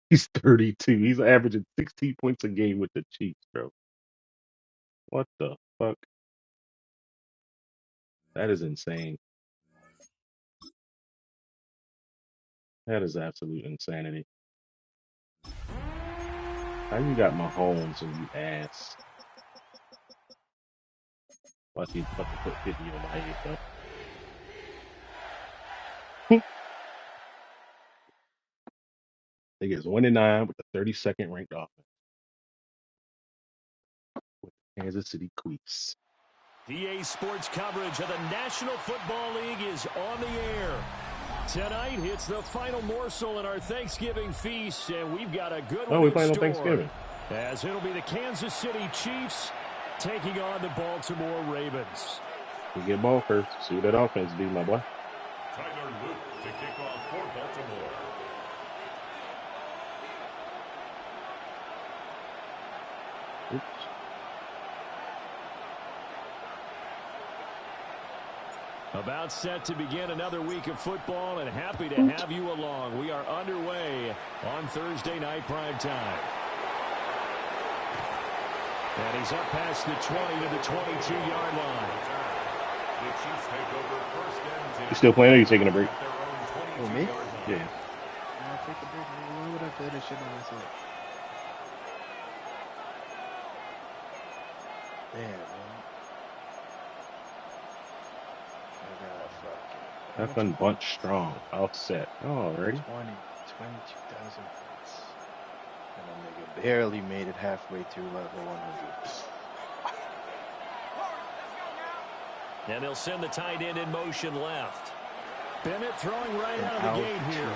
He's 32. He's averaging 16 points a game with the Chiefs, bro. What the fuck? That is insane. That is absolute insanity. How you got Mahomes and you ass? Watch you fucking put 50 on my head, though. They get 1-9 with the 32nd ranked offense with the Kansas City Chiefs. EA Sports coverage of the National Football League is on the air. Tonight, it's the final morsel in our Thanksgiving feast, and we've got a good one Oh, we're in playing on store. Thanksgiving. As it'll be the Kansas City Chiefs taking on the Baltimore Ravens. We get ball first. See what that offense do, my boy. Tyler Luke to kick off for Baltimore. Oops. About set to begin another week of football, and happy to have you along. We are underway on Thursday night prime time. And he's up past the 20 to the 22-yard line. The Chiefs take over first and 10. You still playing or are you taking a break? Oh, me? Yeah. I'll take a break. Why would I play this shit on myself? Damn, man. I got fucking... That's been bunch strong. Offset. Alrighty. 22,000 points. And a nigga barely made it halfway through level 100. And they'll send the tight end in motion left. Bennett throwing right out of the gate here.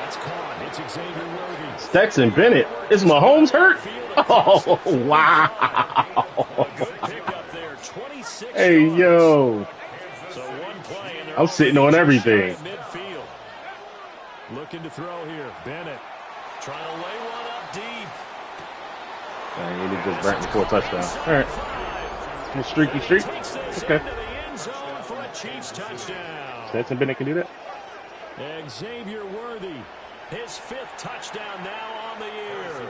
That's caught. It's Xavier Worthy. Stetson Bennett. Is Mahomes hurt? Oh, wow. Hey, yo. I'm sitting on everything. Looking to throw here. Bennett trying to lay one up deep. He just right before touchdown. All right. Streaky streak. Okay. Stetson Bennett can do that. Xavier Worthy, his 5th touchdown now on the year.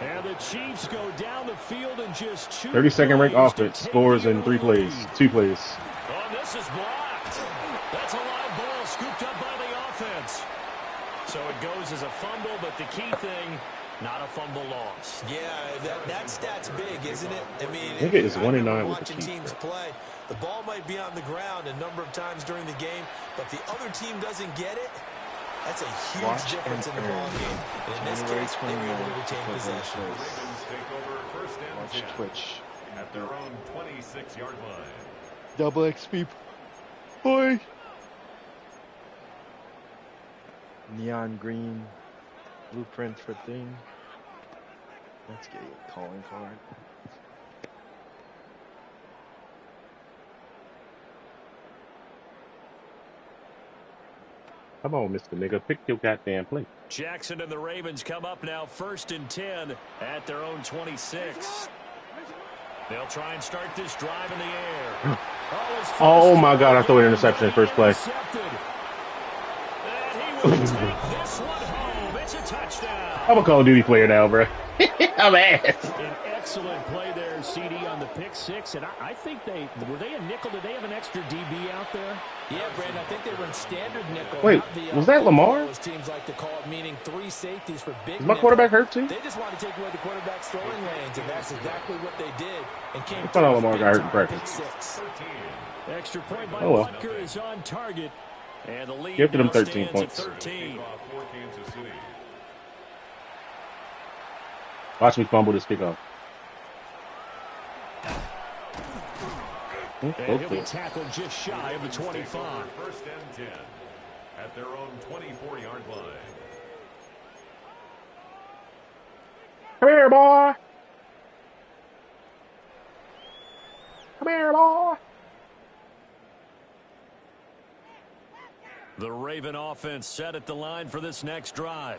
And the Chiefs go down the field in just 2 32nd ranked offense scores in 3 plays, 2 plays. Oh, this is blocked. That's a live ball scooped up by the offense. So it goes as a fumble, but the key thing, not a fumble loss. Yeah, that stat's big, isn't it? I mean, I think it is 1-9 with the watching Chiefs. teams play. The ball might be on the ground a number of times during the game, but the other team doesn't get it. That's a huge difference in the ball game. And in this case, they were able to retain possession. Ravens take over first and Watch 10 Twitch. at their own 26-yard line. Double XP. Boy. Neon green blueprint for thing. Let's get a calling card. Come on, Mr. Nigga. Pick your goddamn play. Jackson and the Ravens come up now 1st and 10 at their own 26. They'll try and start this drive in the air. Oh, my God. I threw an interception in first play. And he will take this one home. It's a touchdown. I'm a Call of Duty player now, bro. I'm ass. An excellent play there, CD, on the pick 6. And I think were they a nickel? Did they have an extra DB out there? Yeah, Brandon, I think they were in standard nickel. Wait, was that Lamar? Teams like to call it, meaning 3 safeties for big Is my quarterback hurt too? They just want to take away the quarterback's throwing lanes, and that's exactly what they did. And came I thought Lamar got hurt in practice. Extra point by Oh, well. Butker is on target. And the lead Gifted him now 13 stands points. at 13. For Kansas City. Watch me fumble this kickoff. And he'll be tackled just shy of the 25. First and 10 at their own 24-yard line. Come here, boy. Come here, boy. The Raven offense set at the line for this next drive.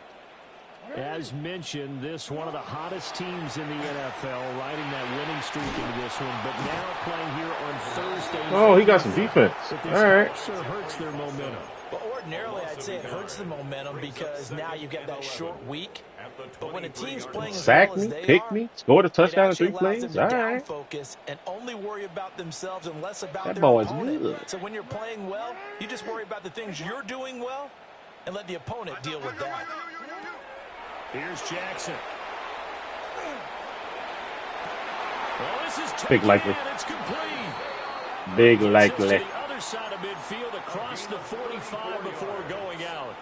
As mentioned, this one of the hottest teams in the NFL, riding that winning streak into this one, but now playing here on Thursday night. Oh, he got some defense. But this All right. also hurts their momentum. Well, ordinarily, I'd say it hurts the momentum because now you get that short week. But when a team's playing as well Sack as me, they pick are, me, scored a it touchdown in actually 3 allows them plays. to All down right. focus and only worry about themselves and less about That their boy is opponent. good. So when you're playing well, you just worry about the things you're doing well and let the opponent deal with that. Here's Jackson. Well, this is Big taken likely. in. It's complete. Big Gets likely. this to the other side of midfield across the 45 before going out.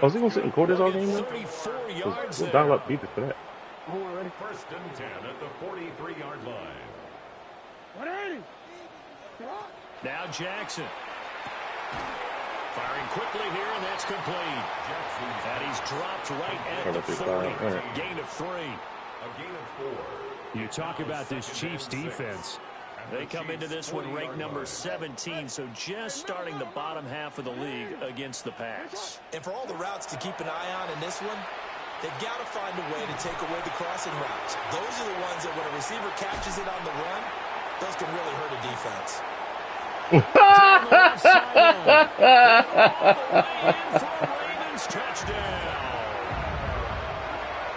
Oh, is he going to sit in quarters all game now? 34 yards We'll there. dial up defense for that. First and 10 at the 43-yard line. Now Jackson. Firing quickly here, and that's complete. And he's dropped right at the 40. Gain of 3. A gain of 4. You talk about this Chiefs defense. They come into this one ranked number 17, so just starting the bottom half of the league against the pass. And for all the routes to keep an eye on in this one, they've got to find a way to take away the crossing routes. Those are the ones that when a receiver catches it on the run, those can really hurt a defense. Down the left sideline. All the way in for a Ravens touchdown.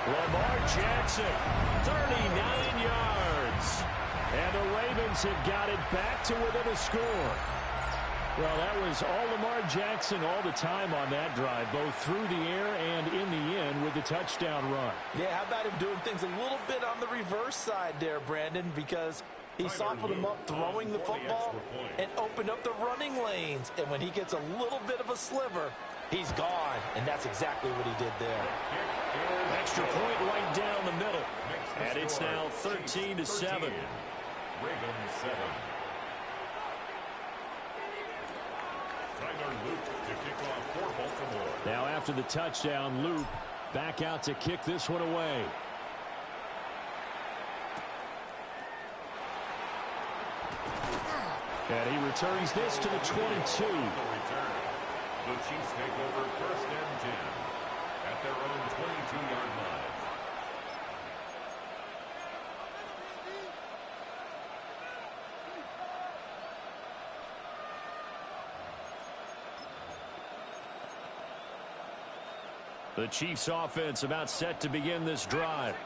Lamar Jackson, 39 yards. And the Ravens have got it back to within a score. Well, that was all Lamar Jackson all the time on that drive, both through the air and in the end with the touchdown run. Yeah, how about him doing things a little bit on the reverse side there, Brandon, because he softened him up throwing the football and opened up the running lanes. And when he gets a little bit of a sliver, he's gone. And that's exactly what he did there. Extra point right down the middle. And it's now 13-7. Ravens 7. Tyler Luke to kick off for Baltimore. Now after the touchdown, Loop back out to kick this one away. And he returns this to the 22. The Chiefs take over first and 10 at their own 22-yard line. The Chiefs offense about set to begin this drive.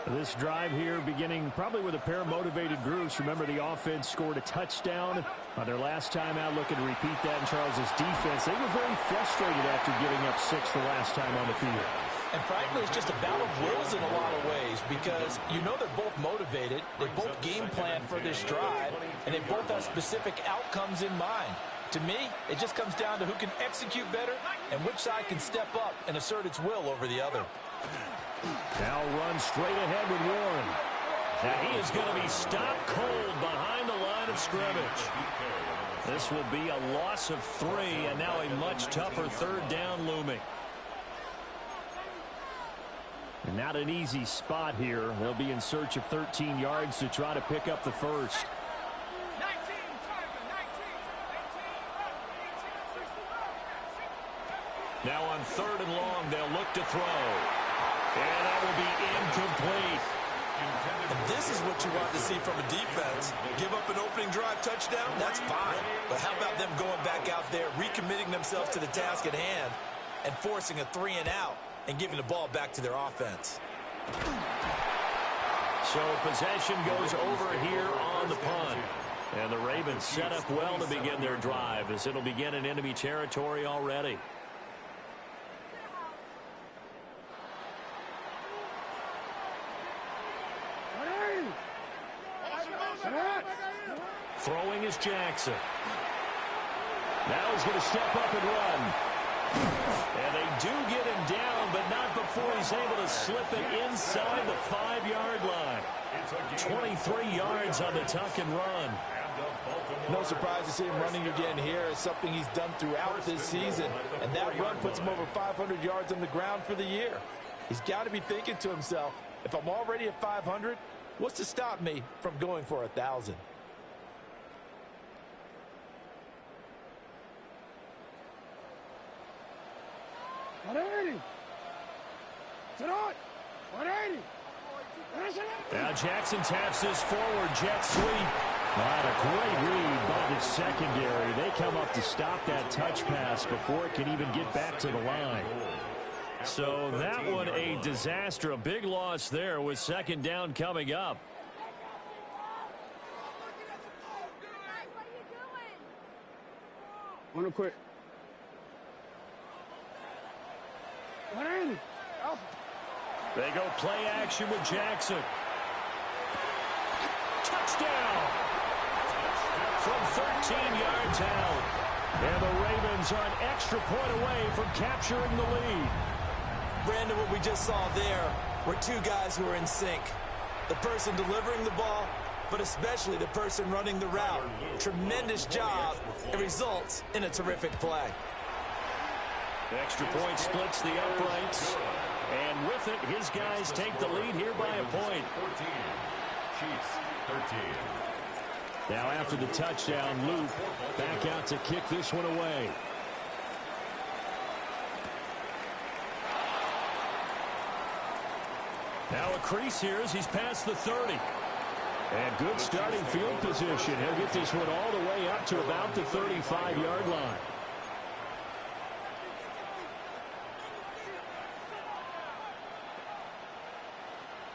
This drive here beginning probably with a pair of motivated groups. Remember, the offense scored a touchdown on their last time out. Looking to repeat that in Charles's defense. They were very frustrated after giving up 6 the last time on the field. And frankly, it's just a battle of wills in a lot of ways because you know they're both motivated. They both game plan for this drive, and they both have specific outcomes in mind. To me, it just comes down to who can execute better and which side can step up and assert its will over the other. Now run straight ahead with Warren. Now he is going to be stopped cold behind the line of scrimmage. This will be a loss of 3, and now a much tougher third down looming. And not an easy spot here. They'll be in search of 13 yards to try to pick up the first. Now on 3rd and long, they'll look to throw. And that will be incomplete. And this is what you want to see from a defense. Give up an opening drive touchdown, that's fine. But how about them going back out there, recommitting themselves to the task at hand, and forcing a 3 and out, and giving the ball back to their offense. So possession goes over here on the punt. And the Ravens set up well to begin their drive as it'll begin in enemy territory already. Throwing is Jackson. Now he's going to step up and run. And they do get him down, but not before he's able to slip it inside the 5-yard line. 23 yards on the tuck and run. No surprise to see him running again here. It's something he's done throughout this season. And that run puts him over 500 yards on the ground for the year. He's got to be thinking to himself, if I'm already at 500, what's to stop me from going for 1,000? Now Jackson taps this forward jet sweep. And a great read by the secondary. They come up to stop that touch pass before it can even get back to the line. So that one a disaster. A big loss there with second down coming up. One quick. What is it? They go play action with Jackson. Touchdown! From 13 yards out. And the Ravens are an extra point away from capturing the lead. Brandon, what we just saw there were two guys who were in sync. The person delivering the ball, but especially the person running the route. Tremendous job. It results in a terrific play. Extra point splits the uprights. And with it, his guys take the lead here by a point. 14. Chiefs 13. Now after the touchdown, Luke back out to kick this one away. Now a crease here as he's past the 30. And good starting field position. He'll get this one all the way up to about the 35-yard line.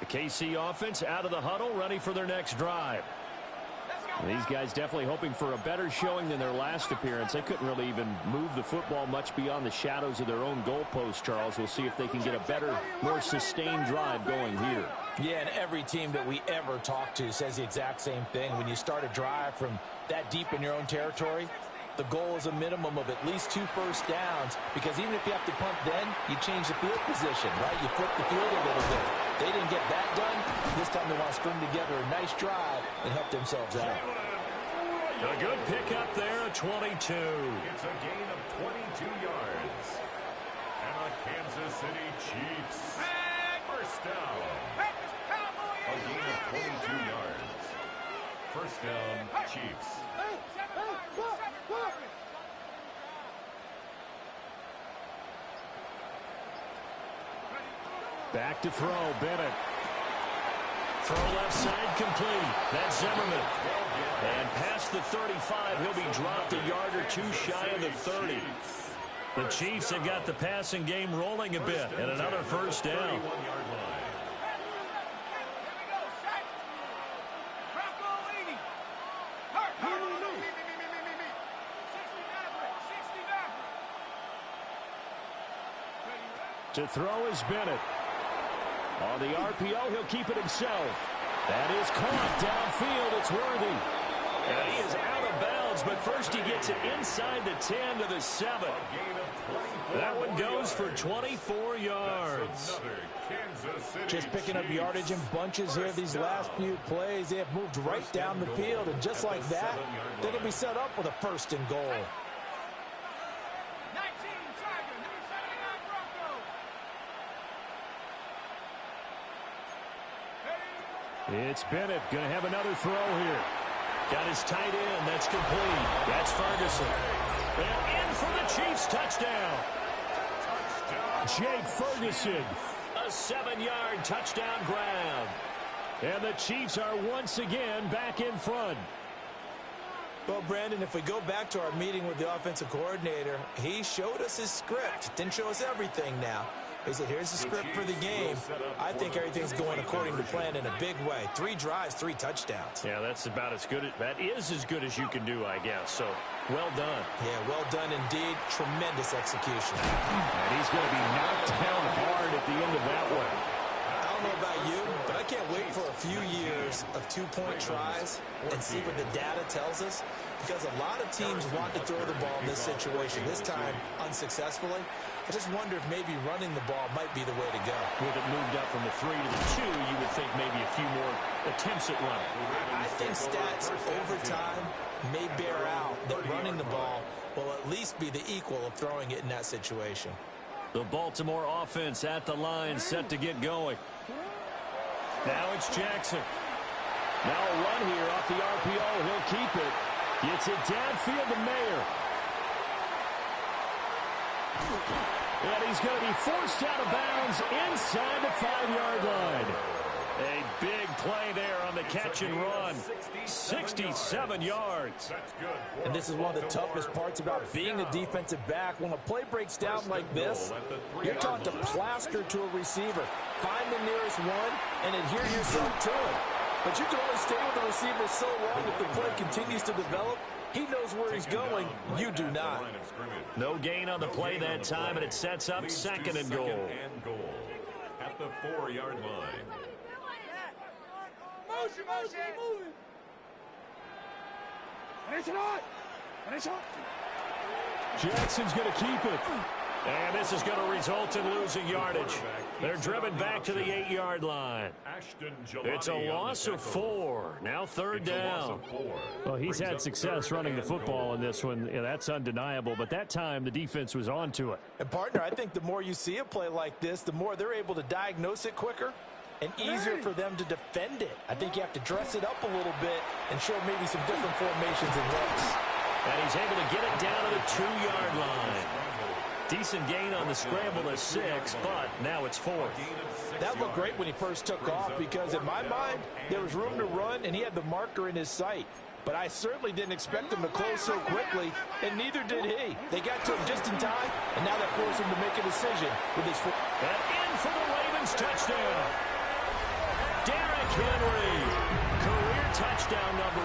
The KC offense out of the huddle, ready for their next drive. These guys definitely hoping for a better showing than their last appearance. They couldn't really even move the football much beyond the shadows of their own goalpost, Charles. We'll see if they can get a better, more sustained drive going here. Yeah, and every team that we ever talk to says the exact same thing. When you start a drive from that deep in your own territory, the goal is a minimum of at least 2 first downs, because even if you have to punt then, you change the field position, right? You flip the field a little bit. They didn't get that done. This time they want to string together a nice drive and help themselves out. A good pickup there, 22. It's a gain of 22 yards. And the Kansas City Chiefs first down. A gain of 22 yards. First down, Chiefs. Back to throw, Bennett. Throw left side complete. That's Zimmerman. And past the 35, he'll be dropped a yard or two shy of the 30. The Chiefs have got the passing game rolling a bit, and another first down. To throw is Bennett. On the RPO, he'll keep it himself. That is caught downfield. It's Worthy. And he is out of bounds, but first he gets it inside the 10 to the 7. That one goes for 24 yards. Just picking up yardage in bunches here these last few plays. They have moved right down the field, and just like that, they're going to be set up with a first and goal. It's Bennett going to have another throw here. Got his tight end. That's complete. That's Ferguson. And in for the Chiefs touchdown. Jake Ferguson. A 7-yard touchdown grab. And the Chiefs are once again back in front. Well, Brandon, if we go back to our meeting with the offensive coordinator, he showed us his script. Didn't show us everything now. He said, here's the script for the game. I think everything's going according to plan in a big way. 3 drives, 3 touchdowns. Yeah, that's about as good. That is as good as you can do, I guess. So, well done. Yeah, well done indeed. Tremendous execution. And he's going to be knocked down hard at the end of that one. I don't know about you, but I can't wait for a few years of 2-point tries and see what the data tells us, because a lot of teams want to throw the ball in this situation, this time unsuccessfully. I just wonder if maybe running the ball might be the way to go. With it moved up from the 3 to the 2, you would think maybe a few more attempts at running. I think stats over time may bear out that running the ball will at least be the equal of throwing it in that situation. The Baltimore offense at the line, set to get going. Now it's Jackson. Now a run here off the RPO. He'll keep it. Gets it downfield to Mayer. And he's going to be forced out of bounds inside the 5-yard line. A big play there on the catch and run. 67 yards. And this is one of the toughest parts about being a defensive back. When a play breaks down like this, you're taught to plaster to a receiver. Find the nearest one and adhere yourself to it. But you can only stay with the receiver so long if the play continues to develop. He knows where he's going. You do not. No gain on the play that time, and it sets up 2nd and goal. At the 4-yard line. Jackson's going to keep it. And this is going to result in losing yardage. They're driven back to the 8-yard line. It's a loss of 4. Now 3rd down. Well, he's had success running the football in this one. Yeah, that's undeniable. But that time, the defense was on to it. And, partner, I think the more you see a play like this, the more they're able to diagnose it quicker and easier for them to defend it. I think you have to dress it up a little bit and show maybe some different formations and looks. And he's able to get it down to the 2-yard line. Decent gain on the scramble to 6, but now it's 4th. That looked great when he first took off because, in my mind, there was room to run, and he had the marker in his sight. But I certainly didn't expect him to close so quickly, and neither did he. They got to him just in time, and now that forced him to make a decision with his foot. And in for the Ravens touchdown. Derrick Henry. Career touchdown number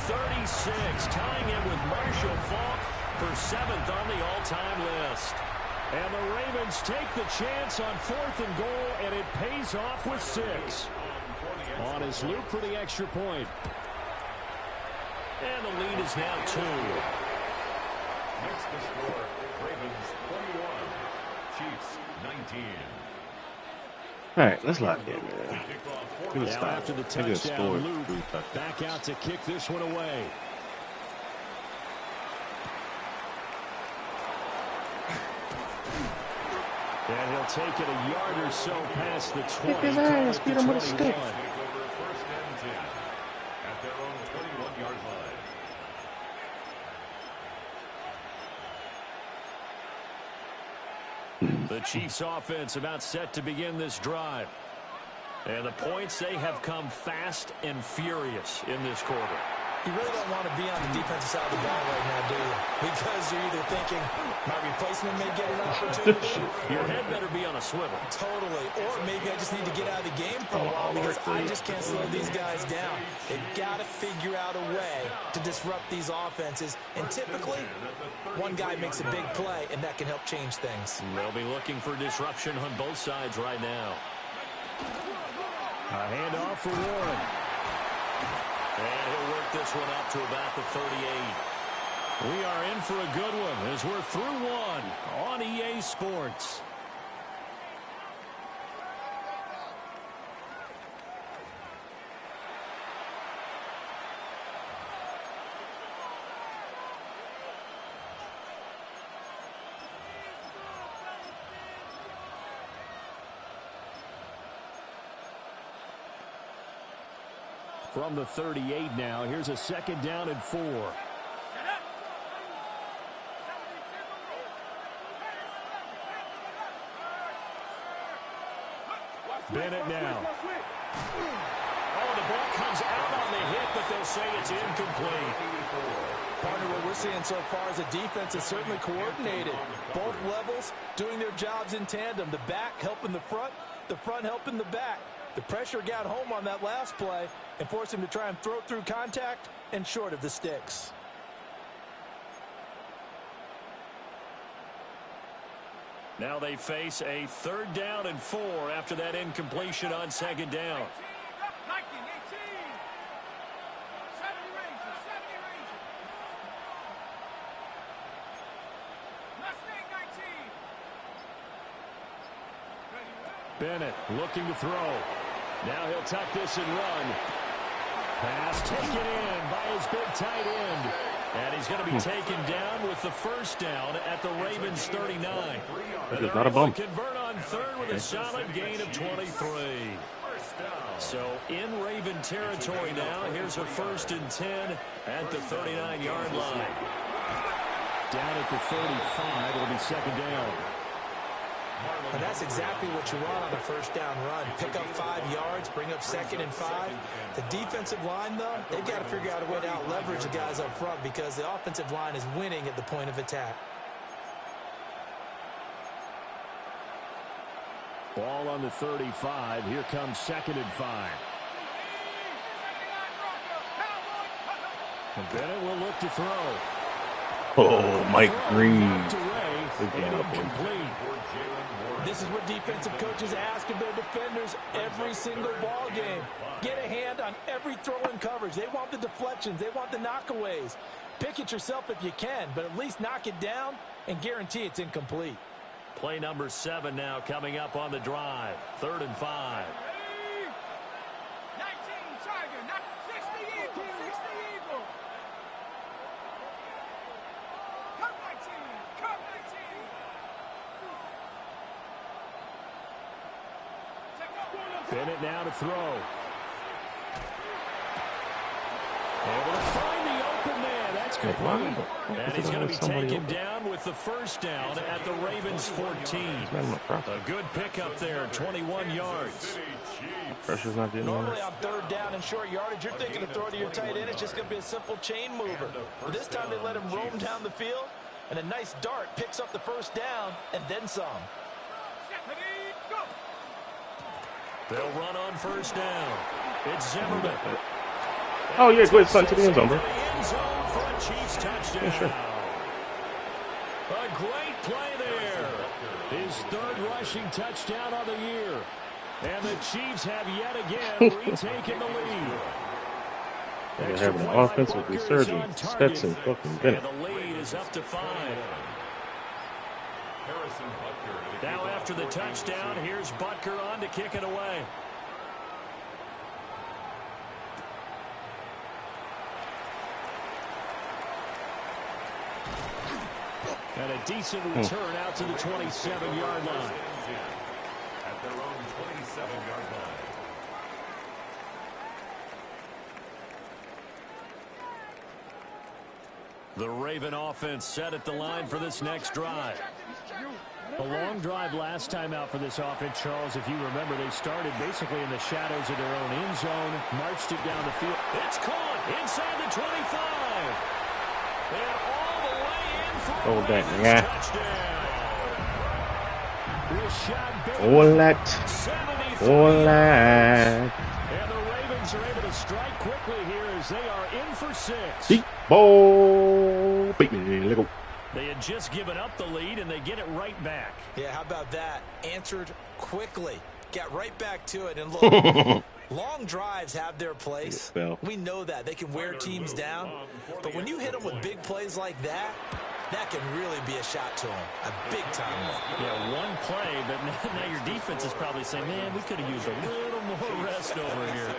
136, tying him with Marshall Faulk for 7th on the all-time list. And the Ravens take the chance on 4th and goal, and it pays off with 6. On his loop for the extra point. And the lead is now 2. Next to score, Ravens 21, Chiefs 19. All right, let's lock in, man. Good Now stop. after the Good score. touchdown, Luke back out to kick this one away. And he'll take it a yard or so past the 20. Kick his ass, beat him with a stick. Take over 1st and 10 at their own 21-yard line. The Chiefs offense about set to begin this drive. And the points, they have come fast and furious in this quarter. You really don't want to be on the defensive side of the ball right now, do you? Because you're either thinking, my replacement may get an opportunity. Your head better be on a swivel. Totally. Or maybe I just need to get out of the game for a while because I just can't slow these guys down. They've got to figure out a way to disrupt these offenses. And typically, one guy makes a big play, and that can help change things. They'll be looking for disruption on both sides right now. A handoff for Warren. And he'll work this one up to about the 38. We are in for a good one as we're through one on EA Sports. From the 38 now, here's a 2nd down and 4. Bennett now. Oh, the ball comes out on the hit, but they'll say it's incomplete. Partner, what we're seeing so far is a defense is certainly coordinated. Both levels doing their jobs in tandem. The back helping the front helping the back. The pressure got home on that last play and forced him to try and throw through contact and short of the sticks. Now they face a 3rd down and 4 after that incompletion on 2nd down. Bennett looking to throw. Now he'll tuck this and run. Pass taken in by his big tight end. And he's going to be taken down with the 1st down at the Ravens 39. That is not a bump. Convert on 3rd with a solid gain of 23. So in Raven territory now, here's a 1st and 10 at the 39-yard line. Down at the 35, it'll be 2nd down. And that's exactly what you want on a first down run. Pick up 5 yards, bring up 2nd and 5. The defensive line, though, they've got to figure out a way to out-leverage the guys up front because the offensive line is winning at the point of attack. Ball on the 35. Here comes 2nd and 5. And Bennett will look to throw. Oh, Mike Green. This is what defensive coaches ask of their defenders every single ball game. Get a hand on every throw in coverage. They want the deflections. They want the knockaways. Pick it yourself if you can, but at least knock it down and guarantee it's incomplete. Play number 7 now coming up on the drive. 3rd and 5. 19 Tiger, not 60 Eagle, 60 Eagle. Come 19, come 19. Bennett now to throw. Able to find the open man. That's complete. And he's going to be taken down with the first down at the Ravens 14. A good pickup there, 21 yards. Pressure's not getting Normally on 3rd down and short yardage, you're thinking to throw to your tight end. It's just going to be a simple chain mover. But this time they let him roam down the field, and a nice dart picks up the first down and then some. They'll run on first down. It's Zimmerman. Oh, yeah, go ahead, son, to the end zone, bro. End zone for a Chiefs touchdown. Yeah, sure. A great play there. His 3rd rushing touchdown of the year. And the Chiefs have yet again retaken the lead. They're having an offensive resurgence. Stetson fucking Bennett. And the lead is up to 5. Now after the touchdown, here's Butker on to kick it away. And a decent return out to the 27-yard line. At their own 27-yard line. The Raven offense set at the line for this next drive. A long drive last time out for this offense, Charles. If you remember, they started basically in the shadows of their own end zone, marched it down the field. It's caught inside the 25. And all the way in for a Ravens touchdown. All that. And the Ravens are able to strike quickly here as they are in for 6. Deep ball. Beat me, let go. They had just given up the lead, and they get it right back. Yeah, how about that? Answered quickly. Got right back to it. And look, long drives have their place. We know that. They can wear teams down. But when you hit them with big plays like that, that can really be a shot to them. A big-time one. Yeah, one play, but now your defense is probably saying, man, we could have used a little more rest over here.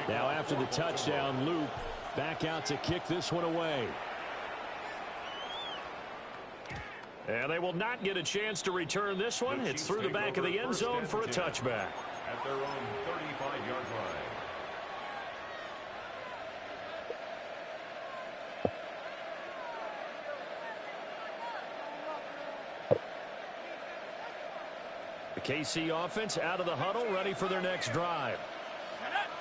Now after the touchdown, Loop back out to kick this one away. And they will not get a chance to return this one. It's through the back of the end zone for a touchback. At their own 35-yard line. The KC offense out of the huddle, ready for their next drive.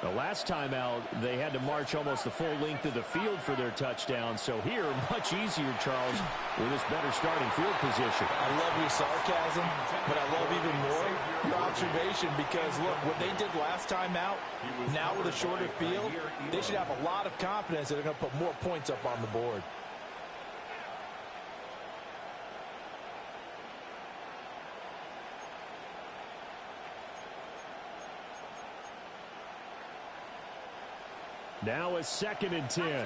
The last time out, they had to march almost the full length of the field for their touchdown. So here, much easier, Charles, with this better starting field position. I love your sarcasm, but I love even more your observation because, look, what they did last time out, now with a shorter field, they should have a lot of confidence that they're going to put more points up on the board. Now a 2nd and 10.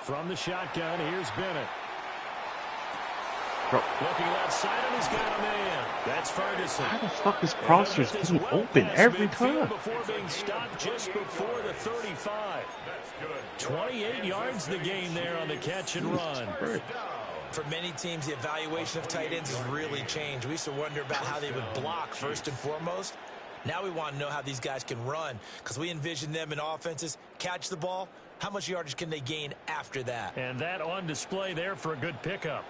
From the shotgun, here's Bennett. Looking left side, and he's got a man. That's Ferguson. How the fuck is Crosser's getting open every time? Before being stopped just before the 35. 28 yards the gain there on the catch and run. For many teams, the evaluation of tight ends has really changed. We used to wonder about how they would block first and foremost. Now we want to know how these guys can run, because we envision them in offenses catch the ball. How much yardage can they gain after that? And that on display there for a good pickup.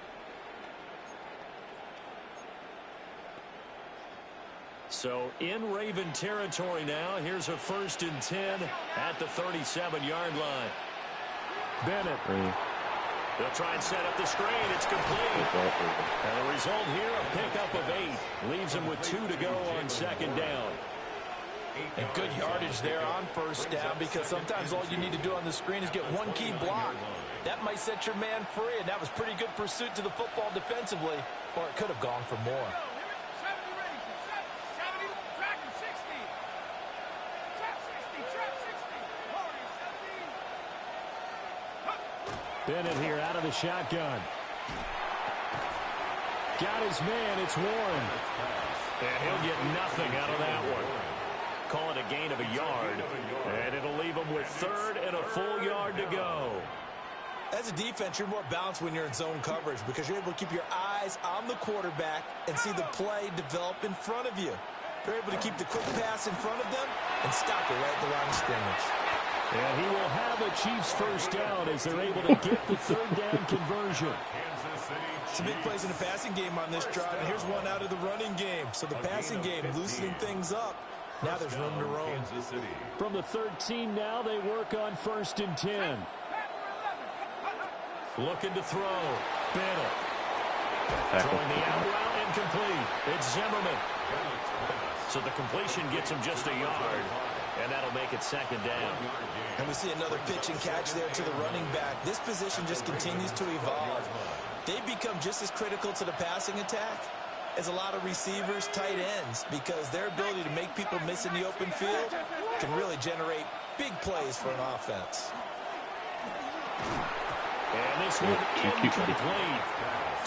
So in Raven territory now. Here's a 1st and 10 at the 37-yard line. Bennett. They'll try and set up the screen. It's complete. And the result here, a pickup of 8. Leaves them with 2 to go on 2nd down. And good yardage there on 1st down, because sometimes all you need to do on the screen is get one key block. That might set your man free, and that was pretty good pursuit to the football defensively, or it could have gone for more. Bennett here out of the shotgun. Got his man. It's Warren. And he'll get nothing out of that one. Call it a gain of a yard. And it'll leave him with 3rd and a full yard to go. As a defense, you're more balanced when you're in zone coverage, because you're able to keep your eyes on the quarterback and see the play develop in front of you. You're able to keep the quick pass in front of them and stop it right at the line of scrimmage. And he will have a Chiefs 1st down as they're able to get the 3rd down conversion. Some big plays in the passing game on this drive. And here's one out of the running game. So the passing game loosening things up. Now there's room to roam. From the 13 now, they work on 1st and 10. Looking to throw. Bennett. Throwing the out route incomplete. It's Zimmerman. So the completion gets him just a yard. And that'll make it 2nd down. And we see another pitch and catch there to the running back. This position just continues to evolve. They become just as critical to the passing attack as a lot of receivers, tight ends, because their ability to make people miss in the open field can really generate big plays for an offense. And this one incomplete.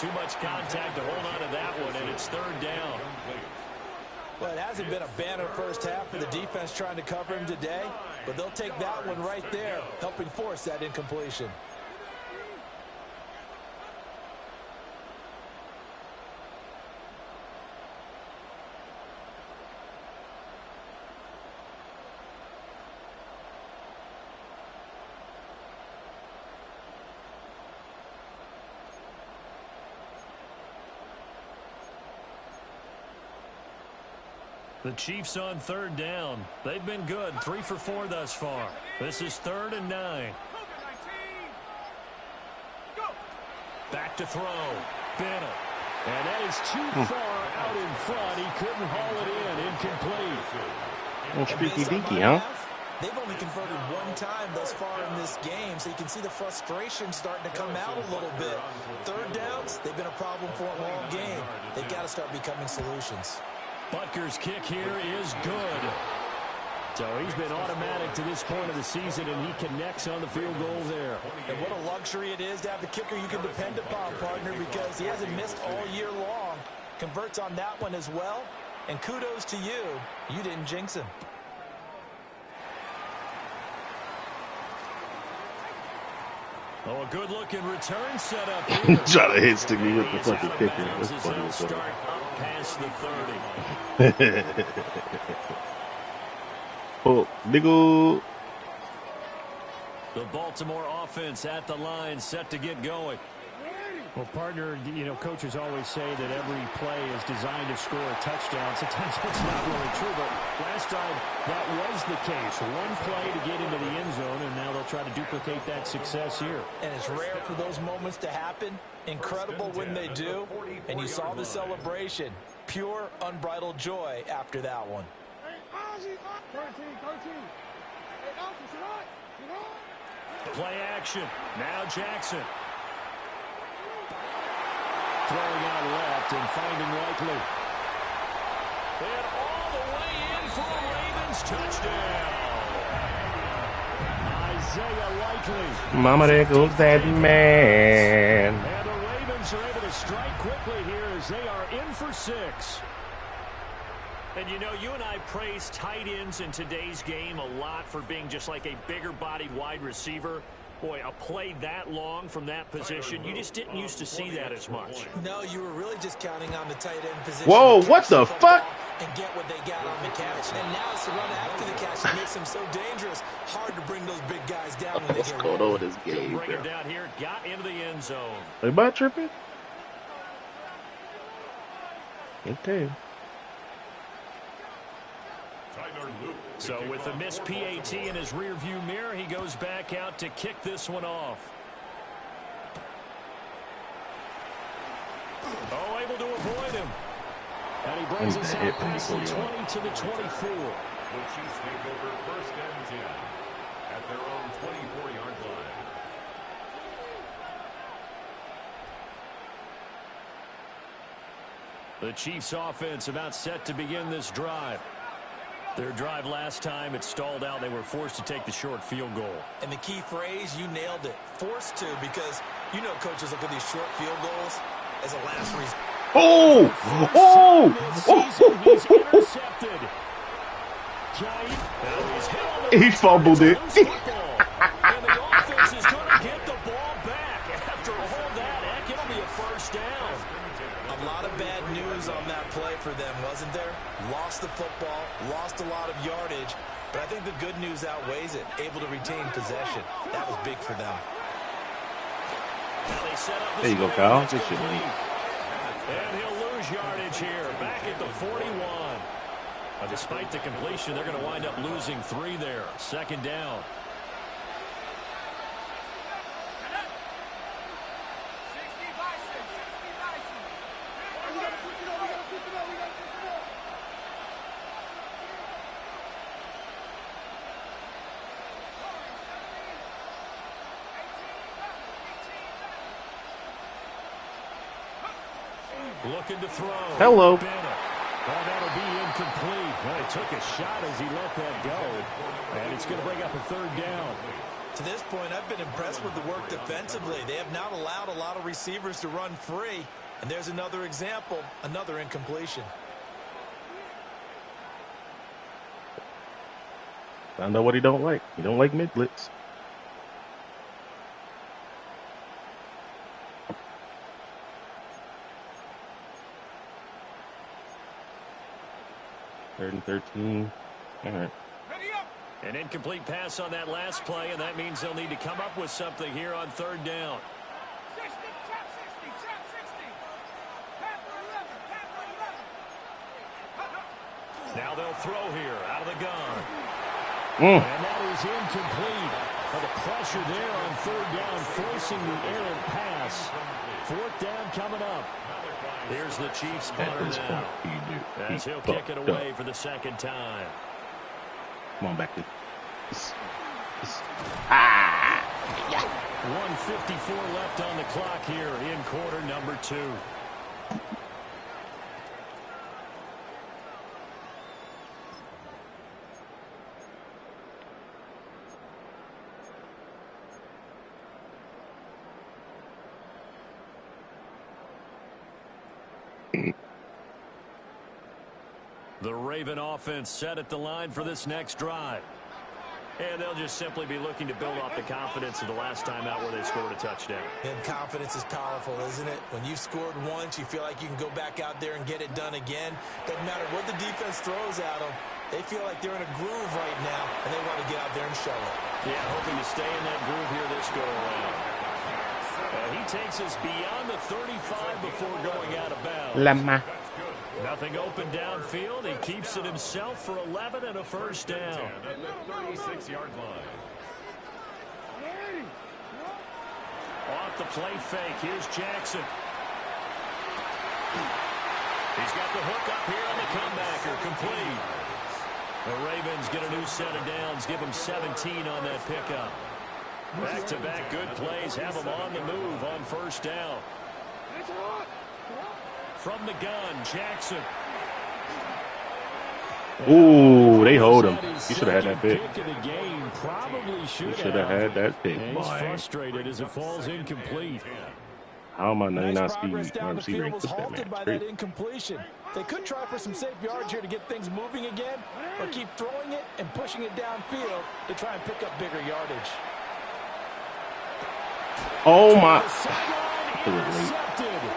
Too much contact to hold on to that one, and it's 3rd down. Well, it hasn't been a banner first half for the defense trying to cover him today, but they'll take that one right there, helping force that incompletion. The Chiefs on 3rd down. They've been good. 3 for 4 thus far. This is 3rd and 9. Back to throw. Bennett. And that is too far out in front. He couldn't haul it in. Incomplete. Little streaky dinky, huh? They've only converted one time thus far in this game, so you can see the frustration starting to come out a little bit. 3rd downs, they've been a problem for them all game. They've got to start becoming solutions. Butker's kick here is good. So he's been automatic to this point of the season, and he connects on the field goal there. And what a luxury it is to have the kicker you can depend upon, partner, because he hasn't missed all year long. Converts on that one as well. And kudos to you. You didn't jinx him. Oh, a good-looking return set up here. Try to hit stick me with the fucking kicker. That's funny as start hell. up past the 30. Oh, nigga. The Baltimore offense at the line, set to get going. Well, partner, you know, coaches always say that every play is designed to score a touchdown. Sometimes that's not really true, but last drive that was the case. One play to get into the end zone, and now they'll try to duplicate that success here. And it's rare for those moments to happen. Incredible when they do. And you saw the celebration. Pure, unbridled joy after that one. Play action. Now Jackson. Throwing out left and finding Likely. And all the way in for a Ravens touchdown. Isaiah Likely. Mama, there goes that man. And the Ravens are able to strike quickly here as they are in for 6. And, you know, you and I praised tight ends in today's game a lot for being just like a bigger-bodied wide receiver. Boy, a play that long from that position, you just didn't used to see that as much. No, you were really just counting on the tight end position. Whoa, what the fuck? And get what they got on the catch. And now it's the run after the catch that makes them so dangerous. Hard to bring those big guys down when they get going on with this game, bring it down here, got into the end zone. Am I tripping? Okay. So with the missed PAT in his rearview mirror, he goes back out to kick this one off. Oh, able to avoid him. And he brings us out past the 20 to the 24. The Chiefs take over 1st and 10 at their own 24-yard line. The Chiefs offense about set to begin this drive. Their drive last time, it stalled out. They were forced to take the short field goal. And the key phrase, you nailed it. Forced to, because you know coaches look at these short field goals as a last resort. Oh! Oh! He's intercepted. He fumbled it. And the offense is going to get the ball back. After all that, heck, it'll be a first down. A lot of bad news on that play for them, wasn't there? Lost the football, lost a lot of yardage, but I think the good news outweighs it. Able to retain possession. That was big for them. There you go, Kyle. Good shit, man. And he'll lose yardage here, back at the 41. But despite the completion, they're going to wind up losing 3 there. 2nd down. Looking to throw. Hello. Well, that'll be incomplete. Well, he took a shot as he let that go. And it's going to bring up a 3rd down. To this point, I've been impressed with the work defensively. They have not allowed a lot of receivers to run free. And there's another example, another incompletion. I know what he don't like. He don't like mid-blitz. Third and 13. All right. An incomplete pass on that last play, and that means they'll need to come up with something here on 3rd down. 60, trap 60, trap 60. Half for 11, Now they'll throw here out of the gun. Mm. And that is incomplete. But the pressure there on 3rd down, forcing the errant pass. 4th down coming up. Here's the Chiefs punter now. As he'll kick it away for the 2nd time. Come on, back to 1:54 left on the clock here in quarter number 2. The Raven offense set at the line for this next drive. And they'll just simply be looking to build off the confidence of the last time out where they scored a touchdown. And confidence is powerful, isn't it? When you've scored once, you feel like you can go back out there and get it done again. Doesn't matter what the defense throws at them. They feel like they're in a groove right now, and they want to get out there and show it. Yeah, hoping to stay in that groove here this go-around. He takes us beyond the 35 before going out of bounds. Lama. Nothing open downfield. He keeps it himself for 11 and a first down. At the 36-yard line. Off the play fake. Here's Jackson. He's got the hook up here on the comebacker. Complete. The Ravens get a new set of downs. Give them 17 on that pickup. Back-to-back good plays. Have them on the move on 1st down. From the gun, Jackson. Ooh, they hold him. He should have had that pick. Probably He should have had that pick. He's frustrated as it falls incomplete. How am I not Nice speed progress down the field was that man? halted by that incompletion. They could try for some safe yards here to get things moving again, or keep throwing it and pushing it downfield to try and pick up bigger yardage. Oh To my! the sideline, I threw it late. intercepted.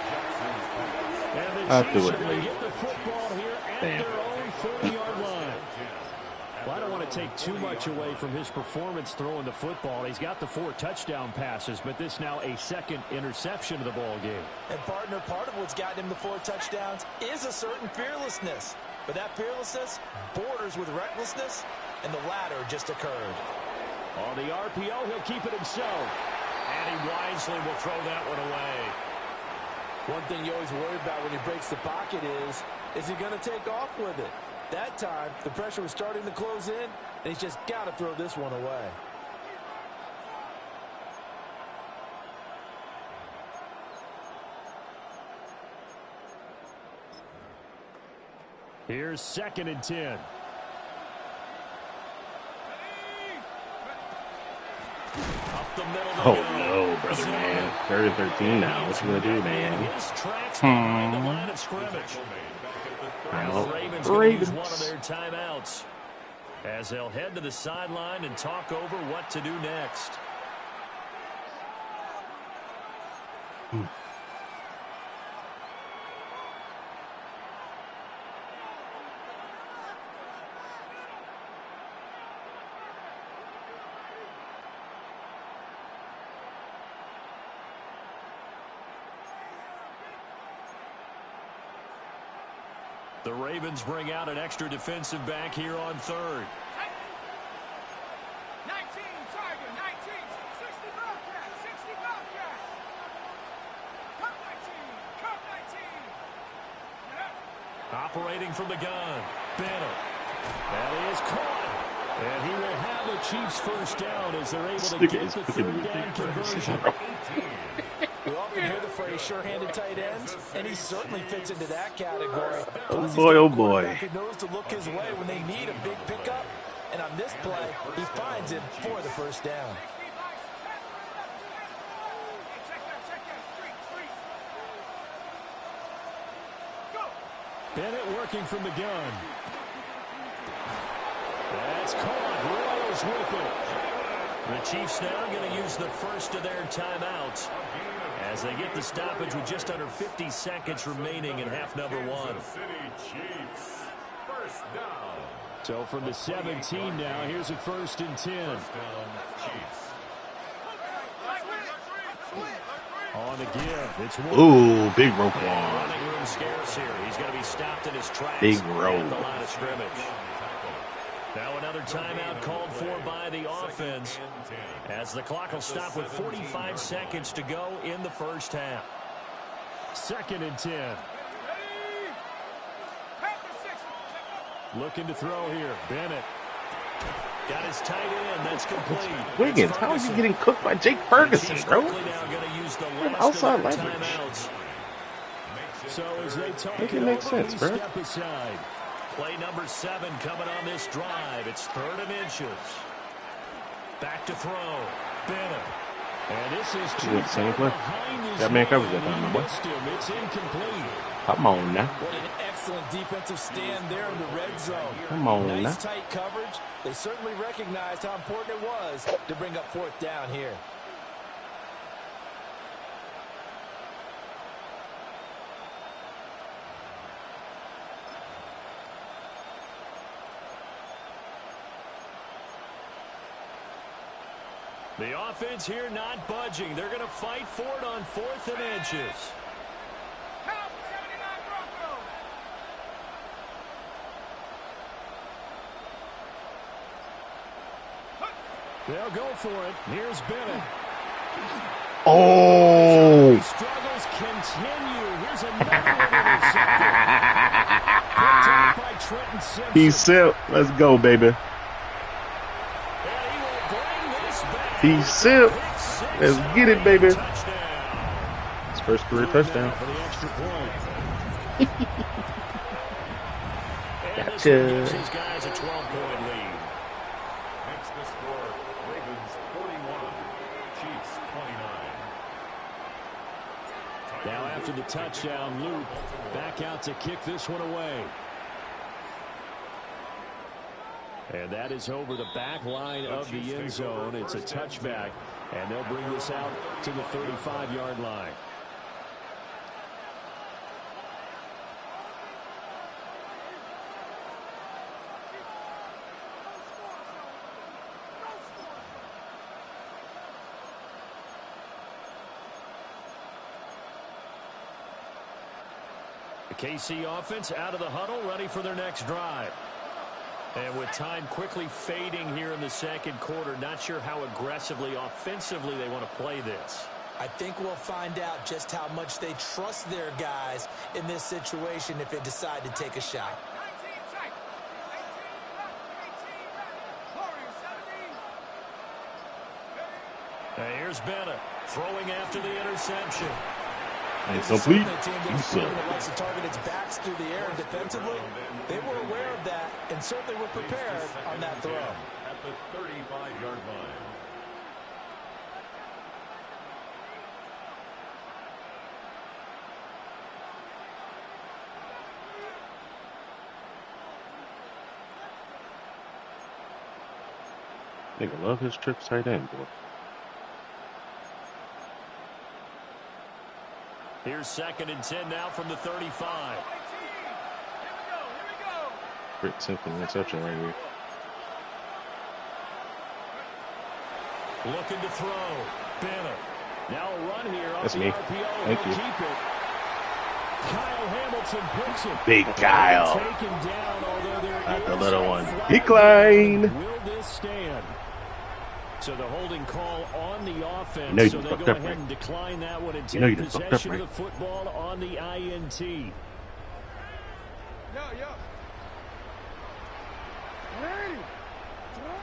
And the I Chiefs threw are it going to late. get the football here at Damn. their own 40-yard line. Well, I don't want to take too much away from his performance throwing the football. He's got the 4 touchdown passes, but this now a second interception of the ball game. And partner, part of what's gotten him the 4 touchdowns is a certain fearlessness. But that fearlessness borders with recklessness, and the latter just occurred. On the RPO, he'll keep it himself. And he wisely will throw that one away. One thing you always worry about when he breaks the pocket is he going to take off with it? That time, the pressure was starting to close in, and he's just got to throw this one away. Here's 2nd and 10. Up the middle. Oh no, brother, man. 3rd and 13 now. What you gonna do, man? His tracks behind the line of scrimmage. Now the Ravens going to use one of their timeouts as they'll head to the sideline and talk over what to do next. The Ravens bring out an extra defensive back here on 3rd. 19, Tiger, 19, 60 Bobcat, 60 Bobcat. Cut 19, cut 19. Operating from the gun, Bennett. That is caught. And he will have the Chiefs first down as they're able to Stick get it, the stick it 3rd with down me, conversion. bro. We often hear the phrase sure-handed tight ends, and he certainly fits into that category. Oh Plus, he's boy, got a oh boy. quarterback who knows to look his way when they need a big pickup. And on this play, he finds him for the first down. Bennett working from the gun. That's caught. Royals with it. The Chiefs now going to use the first of their timeouts as they get the stoppage with just under 50 seconds remaining in half number 1. So from the 17 now, here's a 1st and 10. On the give, it's one. Ooh, big rope And one. running room scarce here. He's going to be stopped in his tracks Big at rope. the line of scrimmage. Now another timeout called for by the offense as the clock will stop with 45 seconds to go in the first half. 2nd and 10. Looking to throw here. Bennett. Got his tight end. That's complete. Wiggins, how is he getting cooked by Jake Ferguson, bro? Outside leverage. So as they talk Make it it make over, sense, we bro. step aside. Play number 7 coming on this drive. It's 3rd and inches. Back to throw. Bennett. And this is too Good, same far play. behind his Got man coverage that man. time, my He boy. missed him. It's incomplete. Come on now. What an excellent defensive stand there in the red zone. Come on Nice now. tight coverage. They certainly recognized how important it was to bring up 4th down here. The offense here not budging. They're going to fight for it on 4th and inches. Help, 79 Broncos. They'll go for it. Here's Bennett. Oh! Struggles continue. Here's another one intercepted. Picked up by Trenton Simpson. He's set. Let's go, baby. And he will bring this back. He's set. Pick 6 Let's get it, baby. Touchdown. His first career touchdown. For the extra point. And this Gotcha. one gives his guys a 12-point lead. Next the score, Ravens 41, Chiefs 29. Now after the touchdown, Luke back out to kick this one away. And that is over the back line of the end zone. It's a touchback, and they'll bring this out to the 35-yard line. The KC offense out of the huddle, ready for their next drive. And with time quickly fading here in the second quarter, not sure how aggressively, offensively they want to play this. I think we'll find out just how much they trust their guys in this situation if they decide to take a shot. 19 tight. 18 left. 18 left. Warriors 17. And here's Bennett throwing after the interception. It's complete. You suck. Likes to target its backs through the air and defensively. They were aware of that and certainly were prepared on that throw. At the 35-yard line. Nigga love his trips tight end, boy. Here's 2nd and 10 now from the 35. Here we go. Great simple interception right here. Looking to throw. Bennett. Now a run here off That's the me. RPO. Thank He'll you. keep it. Kyle Hamilton picks it. Big Kyle. Taken down, although there Not the is little a one. flag. Decline. Will this stand? So the holding call on the offense. You know you so done they fucked go up, ahead right? and decline that one and You know you take done fucked up, possession right? of the football on the INT. Yo.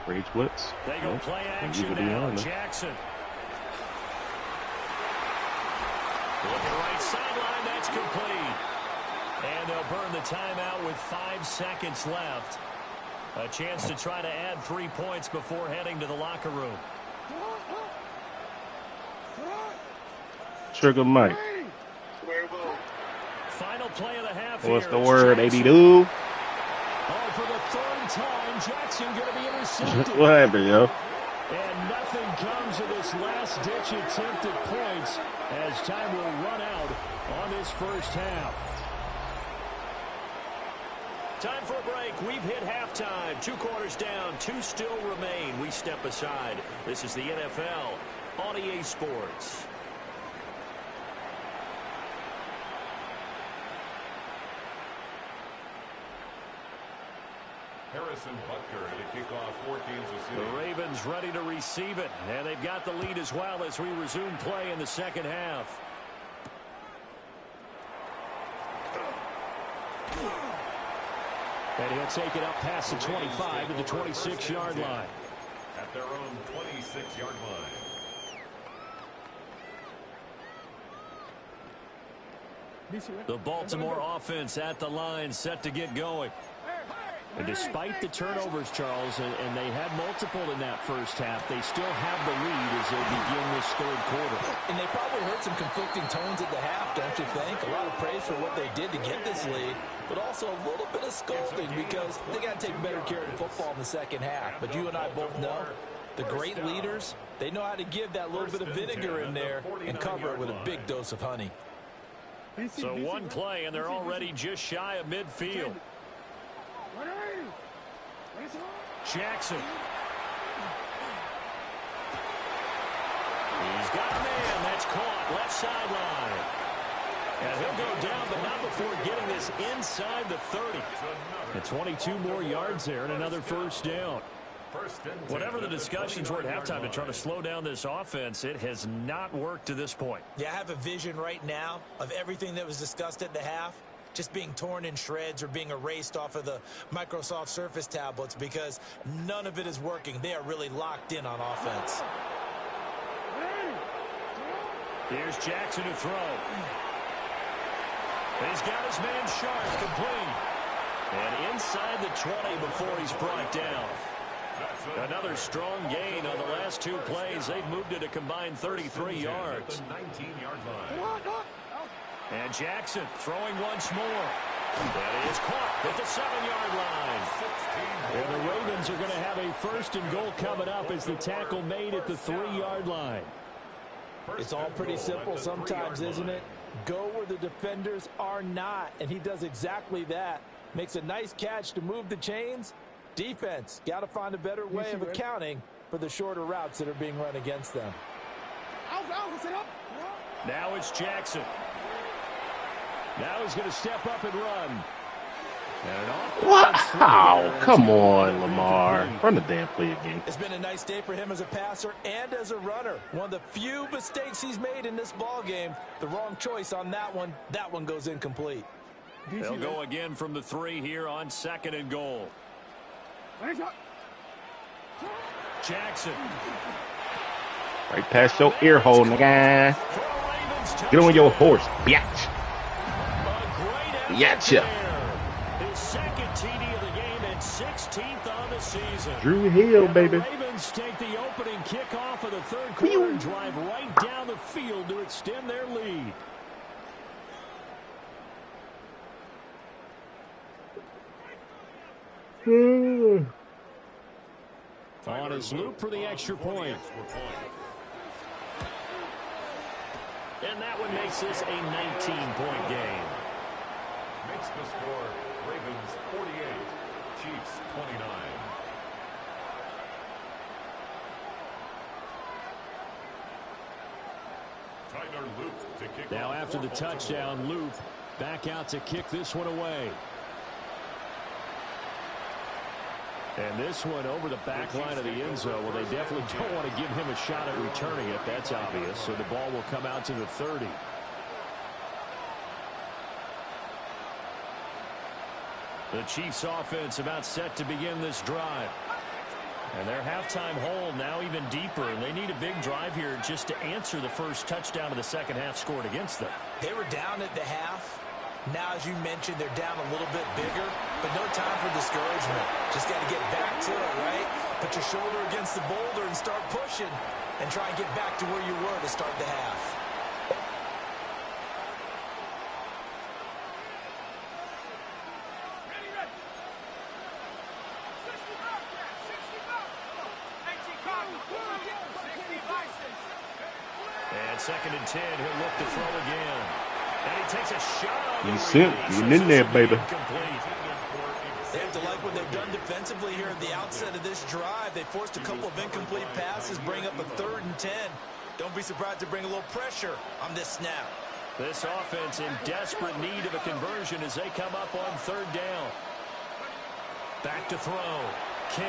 Rage blitz. They go play action now. Jackson. Looking right sideline. That's complete. And they'll burn the timeout with 5 seconds left. A chance to try to add 3 points before heading to the locker room. Sugar Mike. Final play of the half. What's here. the It's word, Jackson. 82? Oh, for the 3rd time, Jackson going to be intercepted. What happened, yo? And nothing comes of this last-ditch attempt at points as time will run out on this first half. Time for a break. We've hit halftime. 2 quarters down. 2 still remain. We step aside. This is the NFL on EA Sports. Harrison Butker to kick off for Kansas City. The Ravens ready to receive it, and they've got the lead as well as we resume play in the second half. And he'll take it up past the 25 to the 26-yard line. At their own 26-yard line. The Baltimore offense at the line, set to get going. And despite the turnovers, Charles, and they had multiple in that first half, they still have the lead as they begin this 3rd quarter. And they probably heard some conflicting tones at the half, don't you think? A lot of praise for what they did to get this lead, but also a little bit of scolding because they got to take better care of the football in the second half. But you and I both know the great leaders, they know how to give that little bit of vinegar in there and cover it with a big dose of honey. So one play, and they're already just shy of midfield. Jackson. He's got a man. That's caught. Left sideline. And he'll go down, but not before getting this inside the 30. And 22 more yards there and another first down. Whatever the discussions were at halftime to try to slow down this offense, it has not worked to this point. Yeah, I have a vision right now of everything that was discussed at the half just being torn in shreds or being erased off of the Microsoft Surface tablets because none of it is working. They are really locked in on offense. Here's Jackson to throw. He's got his man Sharp complete. And inside the 20 before he's brought down. Another strong gain on the last 2 plays. They've moved it a combined 33 yards. At the 19-yard line. And Jackson throwing once more. That is caught at the 7-yard line. And the Ravens are going to have a first and goal coming up as the tackle made at the 3-yard line. It's all pretty simple sometimes, isn't it? Go where the defenders are not, and he does exactly that. Makes a nice catch to move the chains. Defense, got to find a better way of accounting for the shorter routes that are being run against them. Now it's Jackson. Now he's going to step up and run. Wow, come on, Lamar. Run the damn play again. It's been a nice day for him as a passer and as a runner. One of the few mistakes he's made in this ball game. The wrong choice on that one. That one goes incomplete. They'll go again from the 3 here on 2nd and goal. Jackson. Right past your ear hole, nigga. Get on your horse, bitch. Yatcha. His second TD of the game and 16th on the season. Drew Hill, and baby. The Ravens take the opening kickoff of the 3rd quarter and drive right down the field to extend their lead. On his loop for the extra point. And that one makes this a 19-point game. Makes the score Ravens 48, Chiefs 29. Tyler Loop to kick Now off after the touchdown, Loop back out to kick this one away. And this one over the back line of the end zone. Well, they definitely don't want to give him a shot at returning it. That's obvious. So the ball will come out to the 30. The Chiefs offense about set to begin this drive. And their halftime hole now even deeper. And they need a big drive here just to answer the first touchdown of the second half scored against them. They were down at the half. Now, as you mentioned, they're down a little bit bigger, but no time for discouragement. Just got to get back to it, right? Put your shoulder against the boulder and start pushing and try and get back to where you were to start the half. And 2nd and 10, he'll look to throw again. And he takes a shot. You sent. Get in there, baby. They have to like what they've done defensively here at the outset of this drive. They forced a couple of incomplete passes, bring up a 3rd and 10. Don't be surprised to bring a little pressure on this snap. This offense in desperate need of a conversion as they come up on 3rd down. Back to throw. Kim.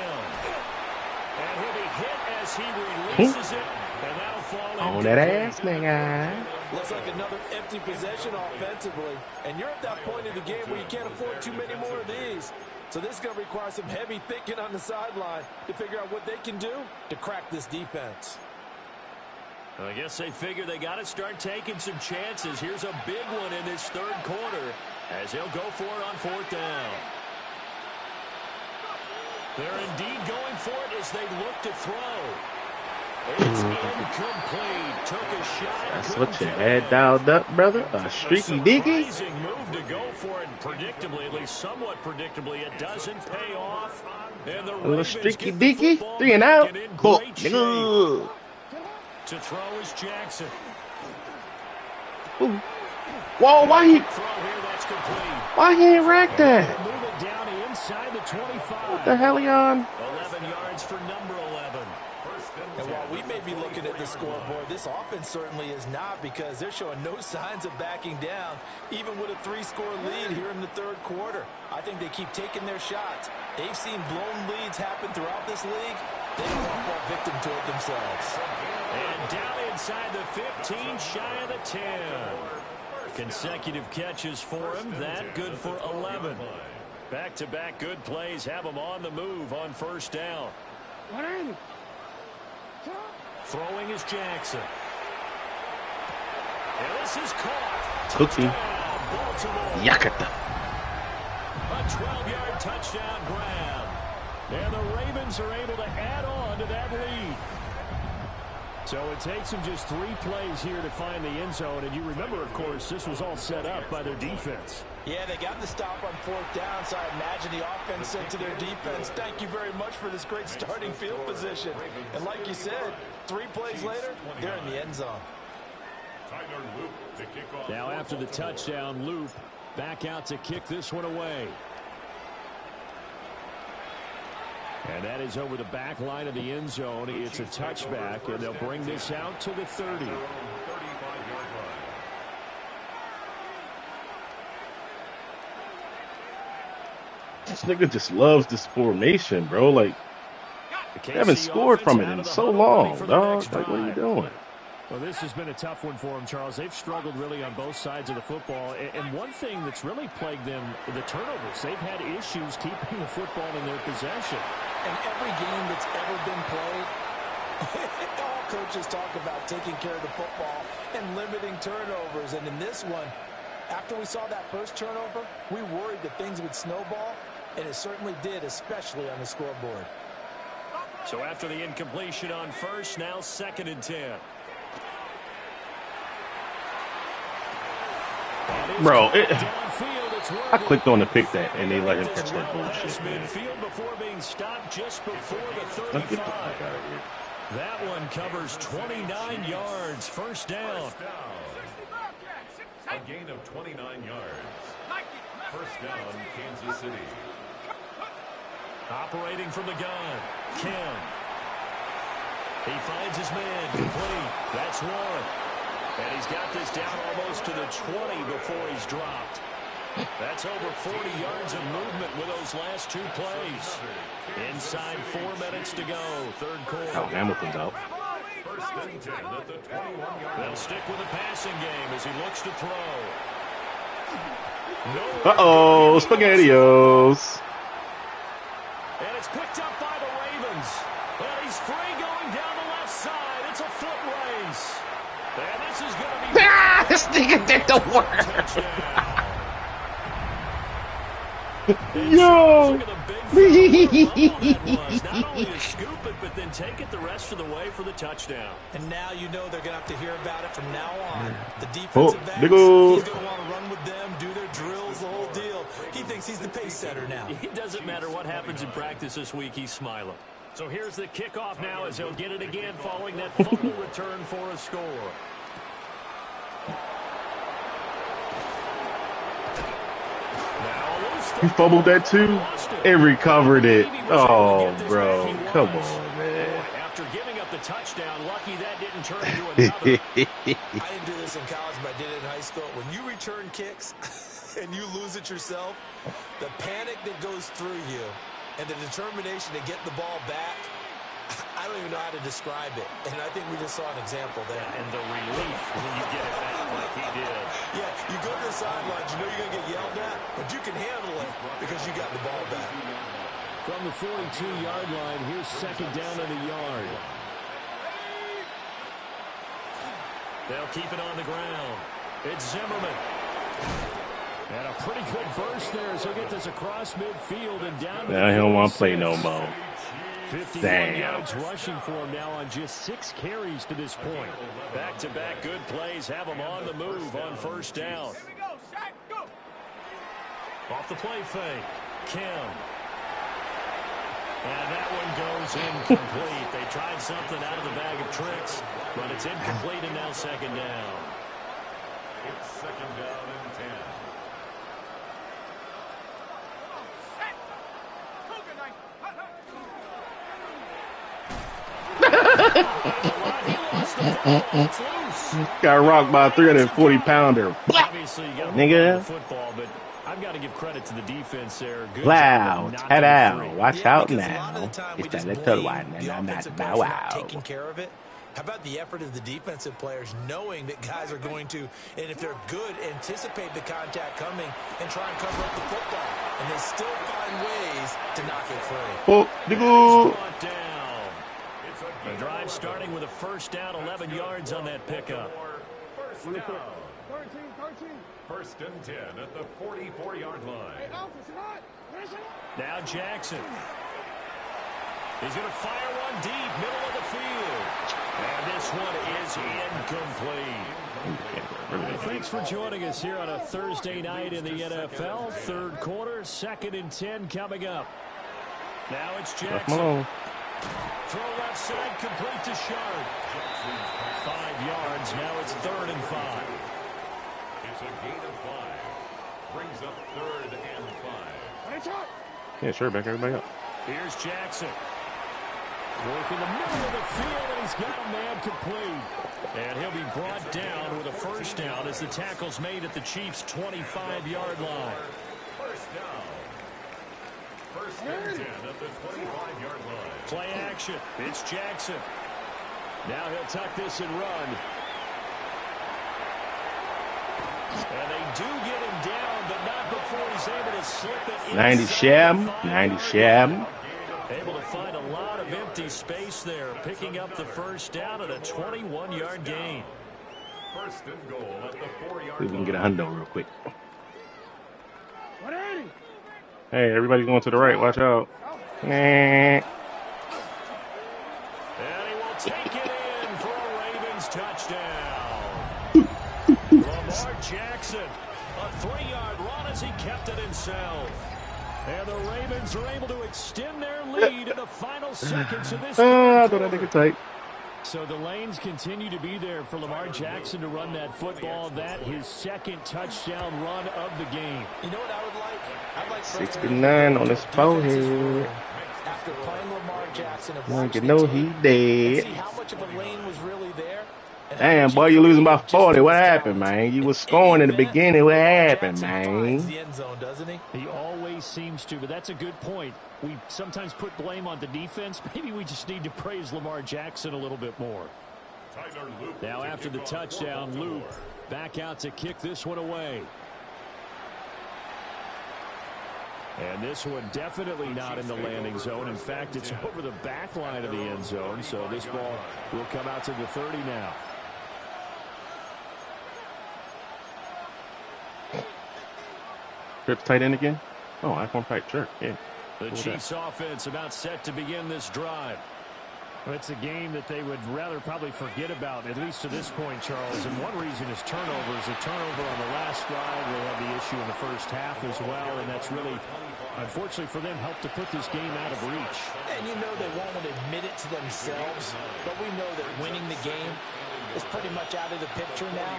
And he'll be hit as he releases it. And that'll fall on that ass, nigga. Looks like another empty possession offensively. And you're at that point in the game where you can't afford too many more of these. So this is going to require some heavy thinking on the sideline to figure out what they can do to crack this defense. Well, I guess they figure they got to start taking some chances. Here's a big one in this 3rd quarter as he'll go for it on 4th down. They're indeed going for it as they look to throw. It's incomplete. Took a shot. That's what you had dialed up, brother. A streaky dicky. Surprising move to go for it. Predictably, at least somewhat predictably, it doesn't pay off. And the A little Ravens streaky get the dicky. football 3 and back out. and in Book, great shape. nigga. To throw is Jackson. Ooh. Whoa, why he? Throw here, that's complete. Why he ain't racked that? Move it down inside the 25. What the hell, on? 11 yards for number 11. And while we may be looking at the scoreboard, this offense certainly is not, because they're showing no signs of backing down, even with a 3-score lead here in the 3rd quarter. I think they keep taking their shots. They've seen blown leads happen throughout this league. They don't want to fall victim to it themselves. And down inside the 15, shy of the 10. Consecutive catches for him. That good for 11. Back-to-back good plays have him on the move on 1st down. Throwing is Jackson. And this is caught. Took him. Yakata. A 12-yard touchdown grab. And the Ravens are able to add on to that lead. So it takes them just 3 plays here to find the end zone. And you remember, of course, this was all set up by their defense. Yeah, they got the stop on 4th down, so I imagine the offense said to their defense, thank you very much for this great starting field position. And like you said, 3 plays later, they're in the end zone. Now after the touchdown, Loop back out to kick this one away. And that is over the back line of the end zone. It's a touchback, and they'll bring this out to the 30. This nigga just loves this formation, bro. Like, they haven't scored from it in so long, dog. Like, what are you doing? Well, this has been a tough one for them, Charles. They've struggled really on both sides of the football. And one thing that's really plagued them, the turnovers. They've had issues keeping the football in their possession. And every game that's ever been played, all coaches talk about taking care of the football and limiting turnovers. And in this one, after we saw that first turnover, we worried that things would snowball, and it certainly did, especially on the scoreboard. So after the incompletion on first, now 2nd and 10. Bro, I clicked on to pick that, and they let him catch that bullshit, man. Before being stopped just before the Let's get the 35. fuck out of here. That one covers 29 yards. First down. A gain of 29 yards. First down, Kansas City. Operating from the gun, Kim. He finds his man, complete. That's one. And he's got this down almost to the 20 before he's dropped. That's over 40 yards of movement with those last 2 plays. Inside 4 minutes to go, 3rd quarter. Oh, Hamilton's out. First and 10 at the 21-yard line. They'll stick with the passing game as he looks to throw. Uh-oh, SpaghettiOs. And it's picked up by the Ravens. And he's free going down the left side. It's a foot race. And this is going to be... Ah, this nigga did the work. Yo. Look at the big throw. Not only to scoop it, but then take it the rest of the way for the touchdown. And now you know they're going to have to hear about it from now on. The defensive backs, he's nigga. going to want to run with them, do their drills, the whole deal. He thinks he's the pace setter now. It doesn't matter what happens in practice this week, he's smiling. So here's the kickoff now as he'll get it again following that fumble return for a score. He fumbled that too and recovered it. Oh, bro. Come on, man. After giving up the touchdown, lucky that didn't turn into another. I didn't do this in college, but I did it in high school. When you return kicks and you lose it yourself, the panic that goes through you and the determination to get the ball back, I don't even know how to describe it. And I think we just saw an example there. And the relief when you get it back like he did. Yeah, you go to the sidelines, you know you're going to get yelled at, but you can handle it because you got the ball back. From the 42-yard line, here's 2nd down in the yard. They'll keep it on the ground. It's Zimmerman. And a pretty good burst there as he'll get this across midfield and down. Now he don't want to play no more. 51 yards rushing for him now on just 6 carries to this point. Back-to-back good plays have him on the move on first down. Off the play fake, Kim. And that one goes incomplete. They tried something out of the bag of tricks, but it's incomplete and now 2nd down. It's 2nd down and 10. Got rocked by a 340-pounder. Obviously, you got Nigga. Football, but I've got to give credit to the defense there. Good Wow, job of head knocking it out. free. Watch Yeah, out because a lot now. of the time we It's just that little blame one, the and I'm not offensive players for not wow. taking care of it. How about the effort of the defensive players knowing that guys are going to, and if they're good, anticipate the contact coming and try and cover up the football. And they still find ways to knock it free. Oh, nigga. Brought down. The drive starting with a first down, 11 yards on that pickup. First down. 1st and 10 at the 44-yard line. Now Jackson. He's going to fire one deep, middle of the field. And this one is incomplete. Thanks for joining us here on a Thursday night in the NFL. Third quarter, 2nd and 10 coming up. Now it's Jackson. Throw left side, complete to Shard. 5 yards. Now it's 3rd and 5. It's a gain of 5. Brings up 3rd and 5. Yeah, sure, back everybody up. Here's Jackson. Working the middle of the field, and he's got a man complete. And he'll be brought down with a first down as the tackle's made at the Chiefs' 25-yard line. First down. 1st and 10 at the 25-yard line. Play action. It's Jackson. Now he'll tuck this and run. And they do get him down, but not before he's able to slip it. 90 Sham. 90 Sham. Able to find a lot of empty space there, picking up the first down at a 21-yard gain. 1st and goal at the 4-yard See if we can line. get a hundo real quick. Hey, everybody's going to the right. Watch out. Nah. And he will take it in for a Ravens touchdown. Lamar Jackson, a 3-yard run as he kept it himself. And the Ravens are able to extend their lead in the final seconds of this. I thought I think it's tight. So the lanes continue to be there for Lamar Jackson to run that football. That his 2nd touchdown run of the game. You know what I would like? I'd like 69 on his forehead. after playing Lamar Jackson and Like you watching know the he tape, dead. see how much of a lane was really there. Damn, boy, you losing by 40. What happened, man? You was scoring in the beginning. What happened, man? The end zone, doesn't he? He always seems to, but that's a good point. We sometimes put blame on the defense. Maybe we just need to praise Lamar Jackson a little bit more. Now after the touchdown, Loop back out to kick this one away. And this one definitely not in the landing zone. In fact, it's over the back line of the end zone. So this ball will come out to the 30 now. Trips tight end again? Oh, iPhone pipe, sure. Yeah. The Chiefs offense about set to begin this drive. Well, it's a game that they would rather probably forget about, at least to this point, Charles. And one reason is turnovers. A turnover on the last drive. They had the issue in the first half as well. And that's really, unfortunately for them, helped to put this game out of reach. And you know they won't admit it to themselves, but we know that winning the game is pretty much out of the picture now.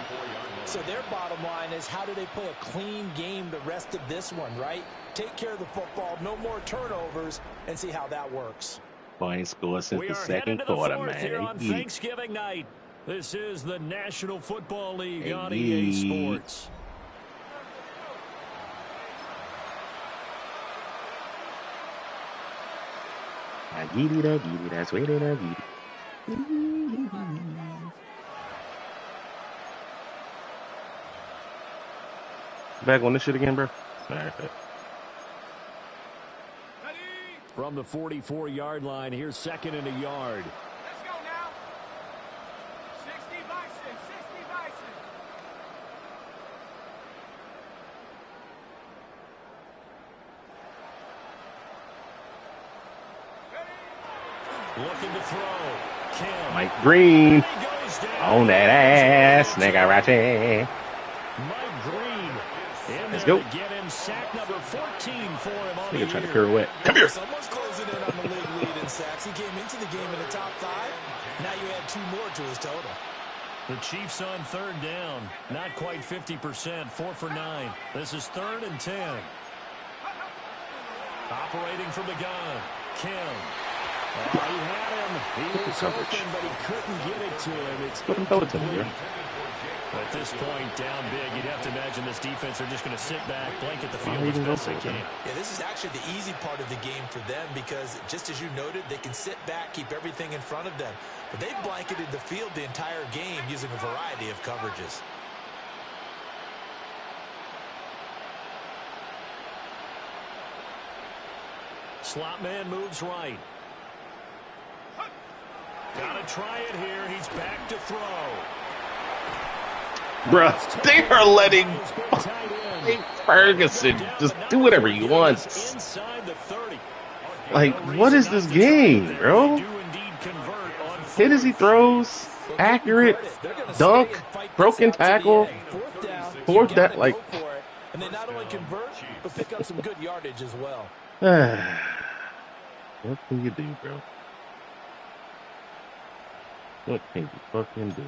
So their bottom line is, how do they play a clean game the rest of this one, right? Take care of the football, no more turnovers, and see how that works. Boy, ain't scored since We the are second headed to the quarter, fourth man. here on Hey, Thanksgiving night. This is the National Football League on Hey. EA Sports. that's way to get it. Back on this shit again, bro. All right, bet. From the 44-yard line, here's 2nd and a yard. Let's go now. 60 Bison, 60 Bison. Looking to throw. Kim. Mike Green He goes down. on that ass, nigga, right there. Mike Green in Let's there go. to get him sack number 14 for him on the Nigga trying to year. pirouette. Come here. Someone's closing in on the league lead in sacks. He came into the game in the top 5. Now you add 2 more to his total. The Chiefs on 3rd down. Not quite 50%. 4 for 9. This is 3rd and 10. Operating from the gun. Kim. Oh, he had him. He was coverage. open, but he couldn't get it to him. It's Let him throw it to me, incomplete. bro. At this point, down big, you'd have to imagine this defense are just going to sit back, blanket the Why field are you as even best they going for it, can. Yeah, this is actually the easy part of the game for them because, just as you noted, they can sit back, keep everything in front of them. But they've blanketed the field the entire game using a variety of coverages. Slot man moves right. Gotta try it here. He's back to throw. Bruh, they are letting His big tight end. Ferguson just do whatever he wants. Inside the 30. Like, what is this game, bro? Hit as he throws, accurate, dunk, broken tackle, fourth down, like. And they not only convert, but pick up some good yardage as well. What can you do, bro? What can you fucking do?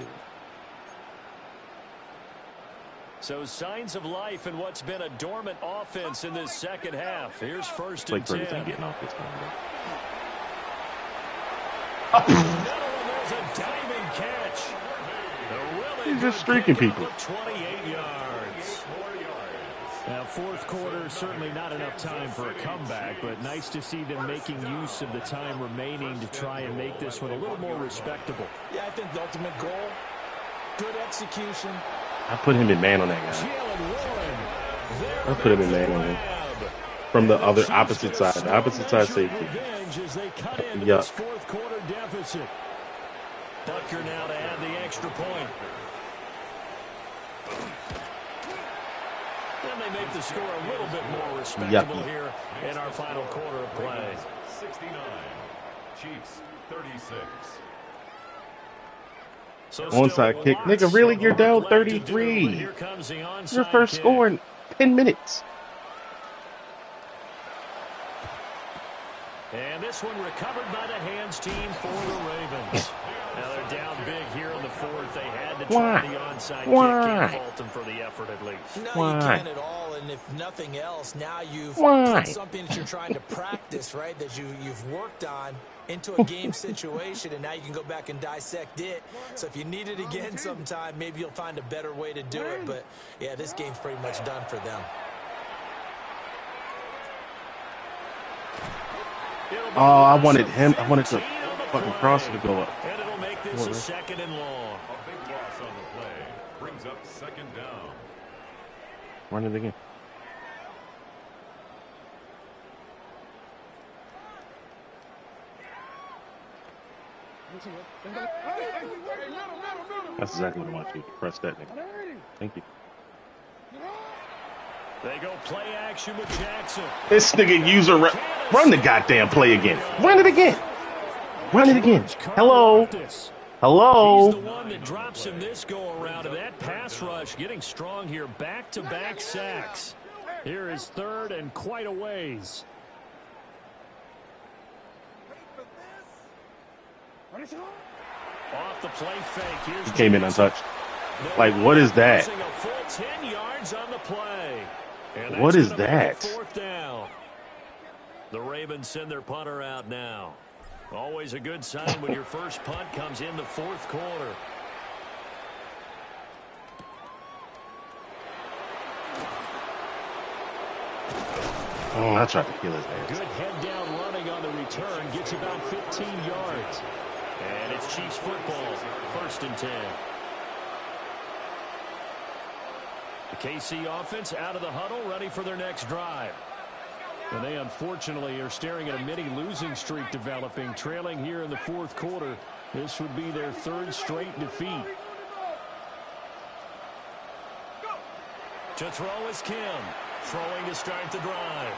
So signs of life in what's been a dormant offense in this second half. Here's first and 10. Getting off this one, There's a diving catch. He's just streaking people. 28 yards. Now, fourth quarter, certainly not enough time for a comeback, but nice to see them making use of the time remaining to try and make this one a little more respectable. Yeah, I think the ultimate goal, good execution. I put him in man on that guy. I put him in man on him. From the other opposite side. The opposite side safety. Yeah. Fourth quarter deficit. Bucker now to add the extra point. And they make the score a little bit more respectable here in our final quarter of play. 69. Chiefs 36. So onside kick. Nigga, really? You're down 33. Your first score in 10 minutes. And this one recovered by the hands team for the Ravens. Now they're down big here in the fourth. They had to try the onside kick. Can't fault them for the effort at least. No, you can't at all. And if nothing else, now you've put something that you're trying to practice, right, that you've worked on into a game situation, and now you can go back and dissect it. So if you need it again sometime, maybe you'll find a better way to do it. But, yeah, this game's pretty much done for them. Oh, I wanted him. I wanted the fucking crosser to go up. And it'll make this a second and long. A big loss on the play. Brings up second down. Run it again. That's exactly what I want you to press that nigga. Thank you. They go play action with Jackson. This nigga user run the goddamn play again. Run it again. Run it again. Hello. Hello. He's the one that drops him this go around, and that pass rush getting strong here. Back-to-back sacks. Here is third and quite a ways. Off the play fake. Here's he came in untouched. Like, what is that? A full 10 yards on the play. And what is that? Fourth down. The Ravens send their punter out now. Always a good sign when your first punt comes in the fourth quarter. Oh, I tried to kill his ass. Good head down running on the return. Gets about 15 yards. And it's Chiefs football. First and 10. The KC offense out of the huddle, ready for their next drive. And they unfortunately are staring at a mini losing streak developing, trailing here in the fourth quarter. This would be their third straight defeat. To throw is Kim. Throwing to start the drive.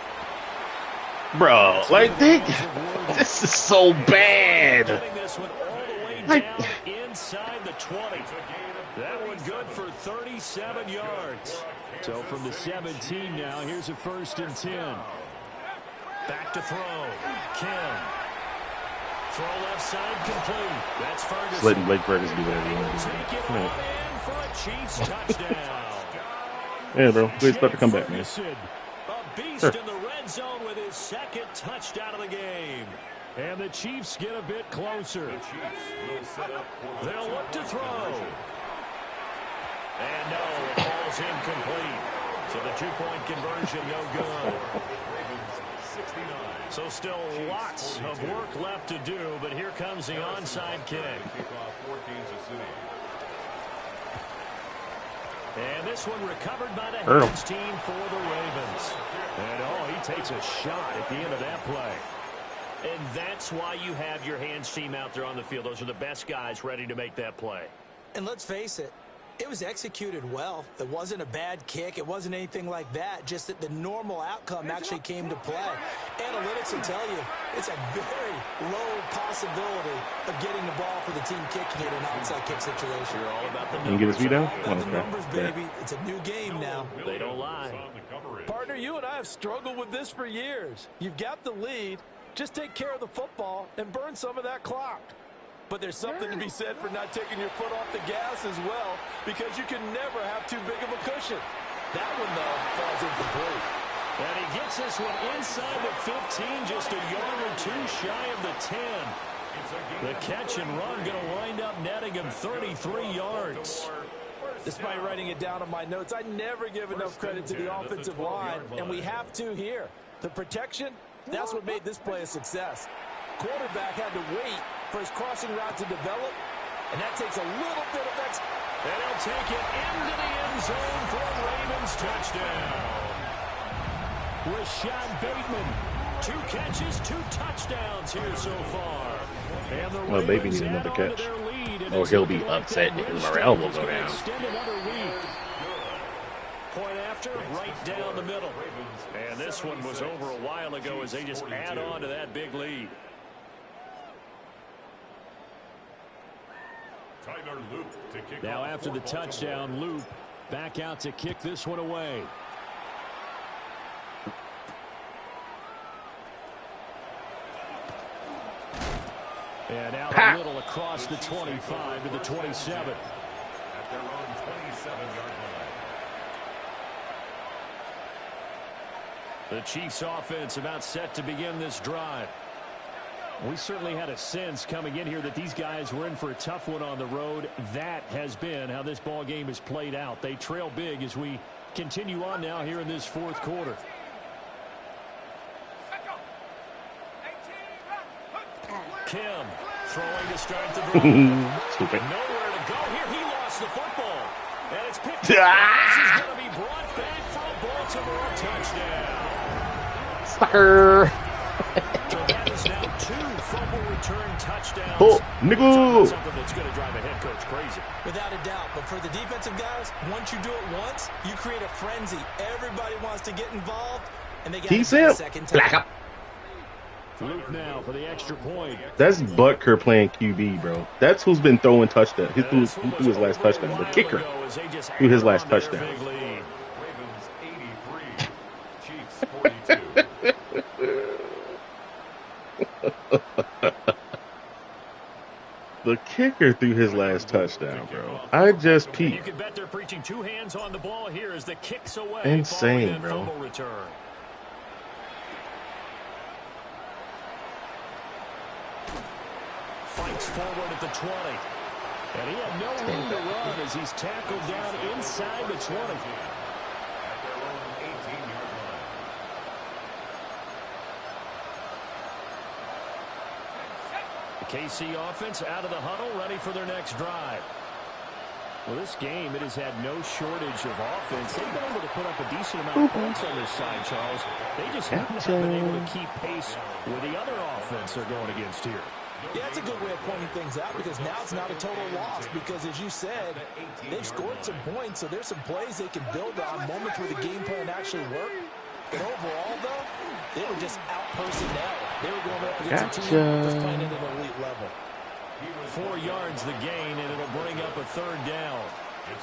Bro, like, this is so bad. This one all the way down inside the 20. That one good for 37 yards. So from the 17 now, here's a first and 10. Back to throw. Kim. Throw left side complete. That's Ferguson. Just letting Blake Ferguson do whatever he wants to do. Take it all in for a Chiefs touchdown. Yeah, bro. We expect to come back, man. A beast in the red zone with his second touchdown of the game. And the Chiefs get a bit closer. They'll look to throw. And no, it falls incomplete. So the two-point conversion no good. So still lots of work left to do, but here comes the onside kick. And this one recovered by the hands team for the Ravens. And he takes a shot at the end of that play. And that's why you have your hands team out there on the field. Those are the best guys ready to make that play. And let's face it, It was executed well. It wasn't a bad kick. It wasn't anything like that. Just that the normal outcome actually came to play. Analytics will tell you it's a very low possibility of getting the ball for the team kicking it in an onside kick situation. You're all about the Can you get his feet down? All about the numbers, baby. It's a new game now. They don't lie. Partner, you and I have struggled with this for years. You've got the lead. Just take care of the football and burn some of that clock. But there's something to be said for not taking your foot off the gas as well, because you can never have too big of a cushion. That one, though, falls incomplete. And he gets this one inside the 15, just a yard or two shy of the 10. The catch and run going to wind up netting him 33 yards. Despite writing it down on my notes, I never give enough credit to the offensive line, and we have to here. The protection, that's what made this play a success. Quarterback had to wait for his crossing route to develop, and that takes a little bit of extra. And he'll take it into the end zone for a Ravens touchdown. Rashad Bateman, 2 catches, 2 touchdowns here so far. And the Well, Bateman Ravens needs another add on to catch. their lead, and Or it's he'll be looking like upset that and win morale will streak is go gonna down. extend another week. Point after, right down the middle. And this one was over a while ago as they just add on to that big lead. Now after the touchdown, Loop back out to kick this one away. And out a little across the 25 to the 27. At their own 27-yard line. The Chiefs offense about set to begin this drive. We certainly had a sense coming in here that these guys were in for a tough one on the road. That has been how this ball game has played out. They trail big as we continue on now here in this fourth quarter. Kim throwing to start the drive. Stupid. Nowhere to go here. He lost the football. And it's picked up. This is going to be brought back for a Baltimore touchdown. Sucker. So that is now 2 fumble return touchdowns. Oh, nigga. Something that's going to drive a head coach crazy. Without a doubt. But for the defensive guys, once you do it once, you create a frenzy. Everybody wants to get involved, and they got to He's do it a him. second time. Black up. Luke now for the extra point. That's Butker playing QB, bro. That's who's been throwing touchdowns. He threw his last touchdown. The kicker threw his last touchdown. Ravens 83, Chiefs 42. The kicker threw his last touchdown, bro. I just You peeped. can bet they're preaching 2 hands on the ball here as the kicks away. Insane, following that bro. fumble return. Fights forward at the 20. And he had no room to run as he's tackled down inside the 20. At their own 18-yard line. The KC offense out of the huddle, ready for their next drive. Well, this game, it has had no shortage of offense. They've been able to put up a decent amount of points on this side, Charles. They just haven't been able to keep pace with the other offense they're going against here. Yeah, that's a good way of pointing things out, because now it's not a total loss, because as you said, they've scored some points, so there's some plays they can build on, moments where the game plan actually worked. But overall, though, they were just out-personnel. They were going up against a team that's playing at an elite level. 4 yards the gain, and it'll bring up a 3rd down.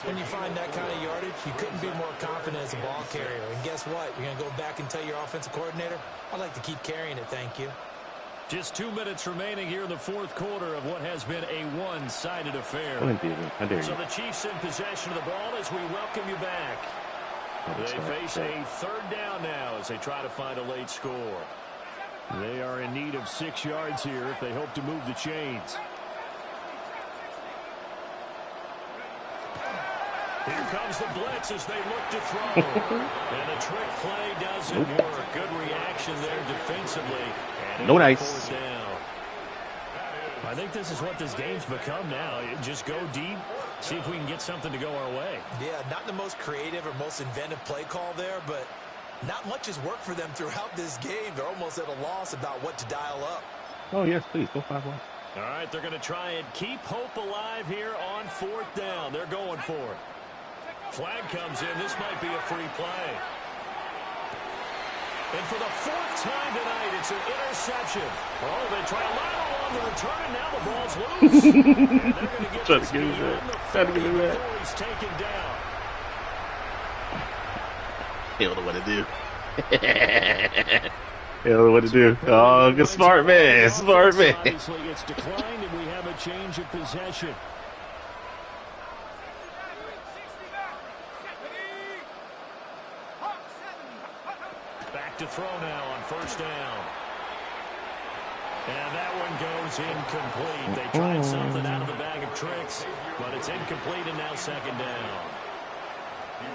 When you find that kind of yardage, you couldn't be more confident as a ball carrier. And guess what? You're going to go back and tell your offensive coordinator, I'd like to keep carrying it, thank you. Just 2 minutes remaining here in the fourth quarter of what has been a one-sided affair. I dare So you. the Chiefs in possession of the ball as we welcome you back. They face a 3rd down now as they try to find a late score. They are in need of 6 yards here if they hope to move the chains. Here comes the blitz as they look to throw. And the trick play doesn't work. Good reaction there defensively. And No it's dice. 4th down. I think this is what this game's become now. Just go deep, see if we can get something to go our way. Yeah, not the most creative or most inventive play call there, but not much has worked for them throughout this game. They're almost at a loss about what to dial up. Oh, yes, please. Go 5-1. All right, they're going to try and keep hope alive here on 4th down. They're going for it. Flag comes in. This might be a free play. And for the 4th time tonight, it's an interception. Oh, they try a line along the return, and now the ball's loose. And they're going to get Trying to get him back. Trying to get him back. He's taken down. He don't know what to do. He don't know what to do. Oh, good smart man. Smart man. Obviously, it's declined, and we have a change of possession. Back to throw now on 1st down. And that one goes incomplete. They tried something out of the bag of tricks, but it's incomplete, and now 2nd down.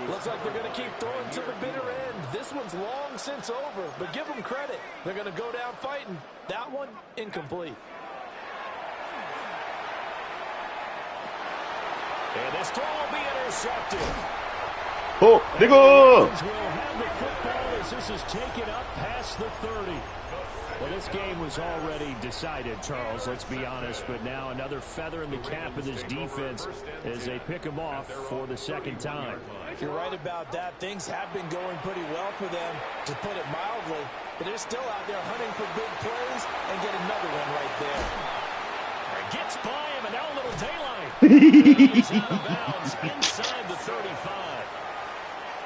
Looks like they're going to keep throwing to the bitter end. This one's long since over, but give them credit. They're going to go down fighting. That one, incomplete. And this throw will be intercepted. Oh, nigga! Will have the football as this is taken up past the 30. Well, this game was already decided, Charles, let's be honest, but now another feather in the cap of this defense as they pick them off for the 2nd time. You're right about that. Things have been going pretty well for them, to put it mildly, but they're still out there hunting for big plays and get another one right there. Gets by him, and now a little daylight. He's out of bounds inside the 35.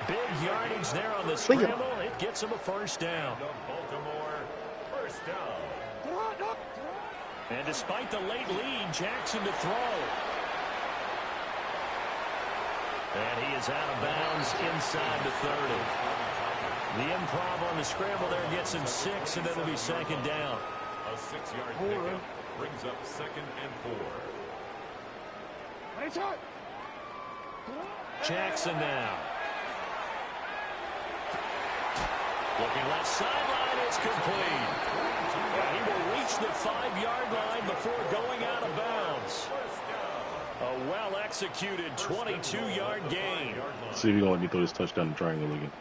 Big yardage there on the scramble. It gets him a 1st down. Baltimore, 1st down. And despite the late lead, Jackson to throw. And he is out of bounds inside the 30. The improv on the scramble there gets him 6, and it'll be 2nd down. A 6-yard pickup brings up 2nd and 4. Jackson now. Looking left sideline, it's complete. He will reach the 5-yard line before going out of bounds. A well-executed 22-yard gain. See if you're going to let me throw this touchdown in triangle again.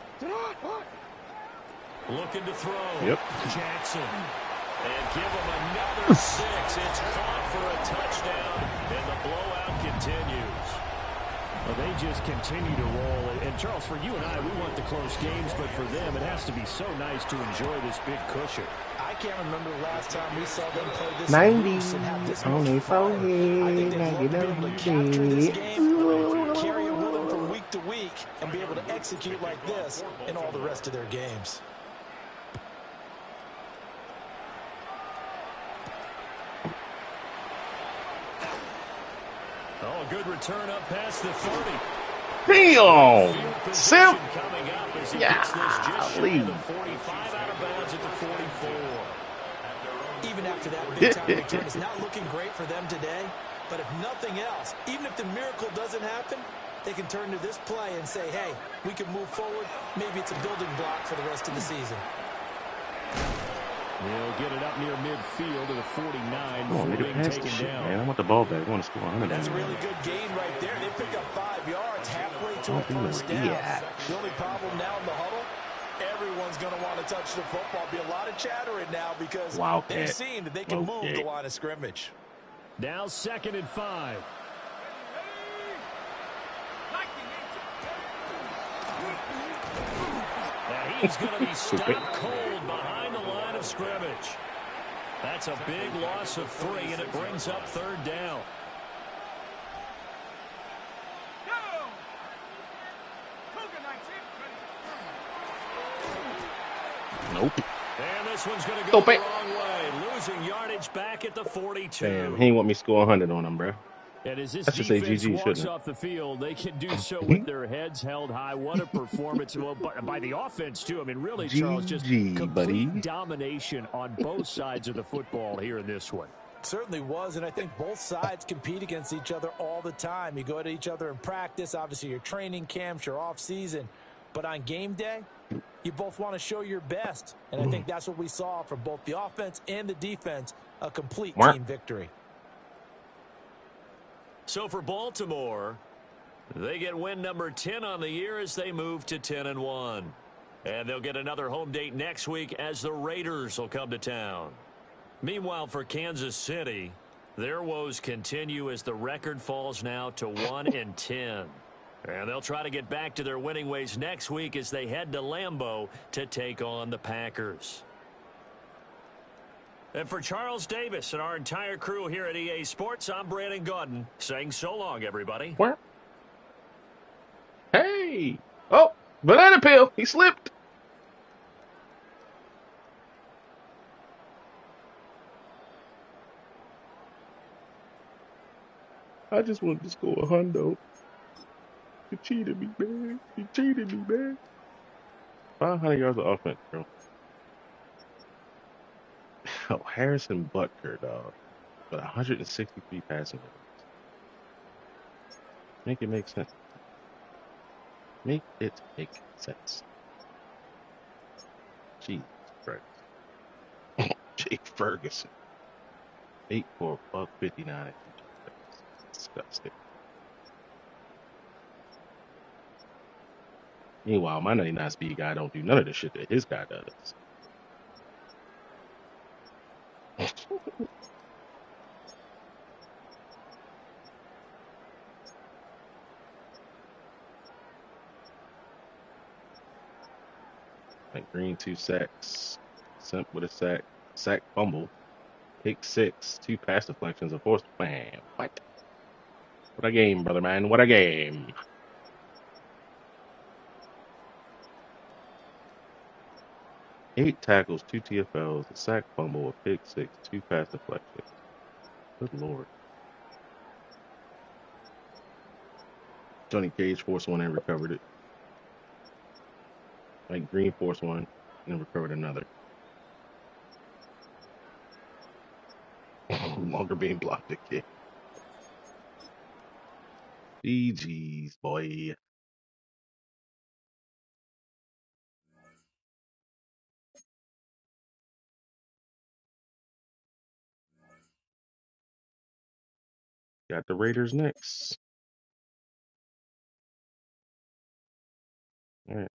Looking to throw. Yep. Jackson. And give him another 6. It's caught for a touchdown, and the blowout continues. Well, they just continue to roll. And, Charles, for you and I, we want the close games, but for them, it has to be so nice to enjoy this big cushion. I can't remember the last time we saw them play this 90 and have this only much fun. I think they'd love to be able to capture this game, carry it with them from week to week, and be able to execute like this in all the rest of their games. Oh, good return up past the 30. Damn! Simp! Coming up as he Yeah, gets this just shy lead. of the 45 out of bounds at the 44. Even after that big-time return, it's not looking great for them today. But if nothing else, even if the miracle doesn't happen, they can turn to this play and say, hey, we can move forward. Maybe it's a building block for the rest of the season. They'll get it up near midfield to the 49 Come on, before nigga, being pass taken the shit, down. man. I want the ball back. I want to score 100. That's a really good gain right there. They pick up 5 yards halfway to a Don't do first it. down. Yeah. The only problem now in the huddle, everyone's going to want to touch the football. Be a lot of chattering now because Wildcat. they've seen that they can move Okay. the line of scrimmage. Now 2nd and 5. Now he's going to be stopped cold behind the line of scrimmage. That's a big loss of 3, and it brings up 3rd down. Nope. And this one's going to go Nope. the wrong way, losing yardage back at the 42. Damn, he ain't want me to score 100 on him, bro. And as this I should say defense GG, walks shouldn't it? off the field, they can do so with their heads held high. What a performance well, by the offense, too. I mean, really, Charles, just GG, complete buddy. domination on both sides of the football here in this one. Certainly was, and I think both sides compete against each other all the time. You go at each other in practice, obviously your training camps, your off-season. But on game day, you both want to show your best. And I think that's what we saw from both the offense and the defense, a complete team victory. So for Baltimore, they get win number 10 on the year as they move to 10-1. And they'll get another home date next week as the Raiders will come to town. Meanwhile, for Kansas City, Their woes continue as the record falls now to 1-10. And they'll try to get back to their winning ways next week as they head to Lambeau to take on the Packers. And for Charles Davis and our entire crew here at EA Sports, I'm Brandon Gaudin saying so long, everybody. What? Hey! Oh, banana peel. He slipped. I just wanted to score a hundo. You cheated me, man. You cheated me, man. 500 yards of offense, bro. Oh, Harrison Butker, dog. But 163 passing yards. Make it make sense. Make it make sense. Jesus Christ. Jake Ferguson. 8 for a buck 59. Disgusting. Meanwhile, my 99 speed guy don't do none of the shit that his guy does. Like Green 2 sacks. Simp with a sack fumble. Pick 6, 2 pass deflections, a forced man. What? What a game, brother man. What a game. 8 tackles, 2 TFLs, a sack fumble, a pick 6, 2 pass deflections. Good lord. Johnny Cage forced one and recovered it. Like Green forced one and recovered another. Longer being blocked again. GG's, boy. Got the Raiders next. All right.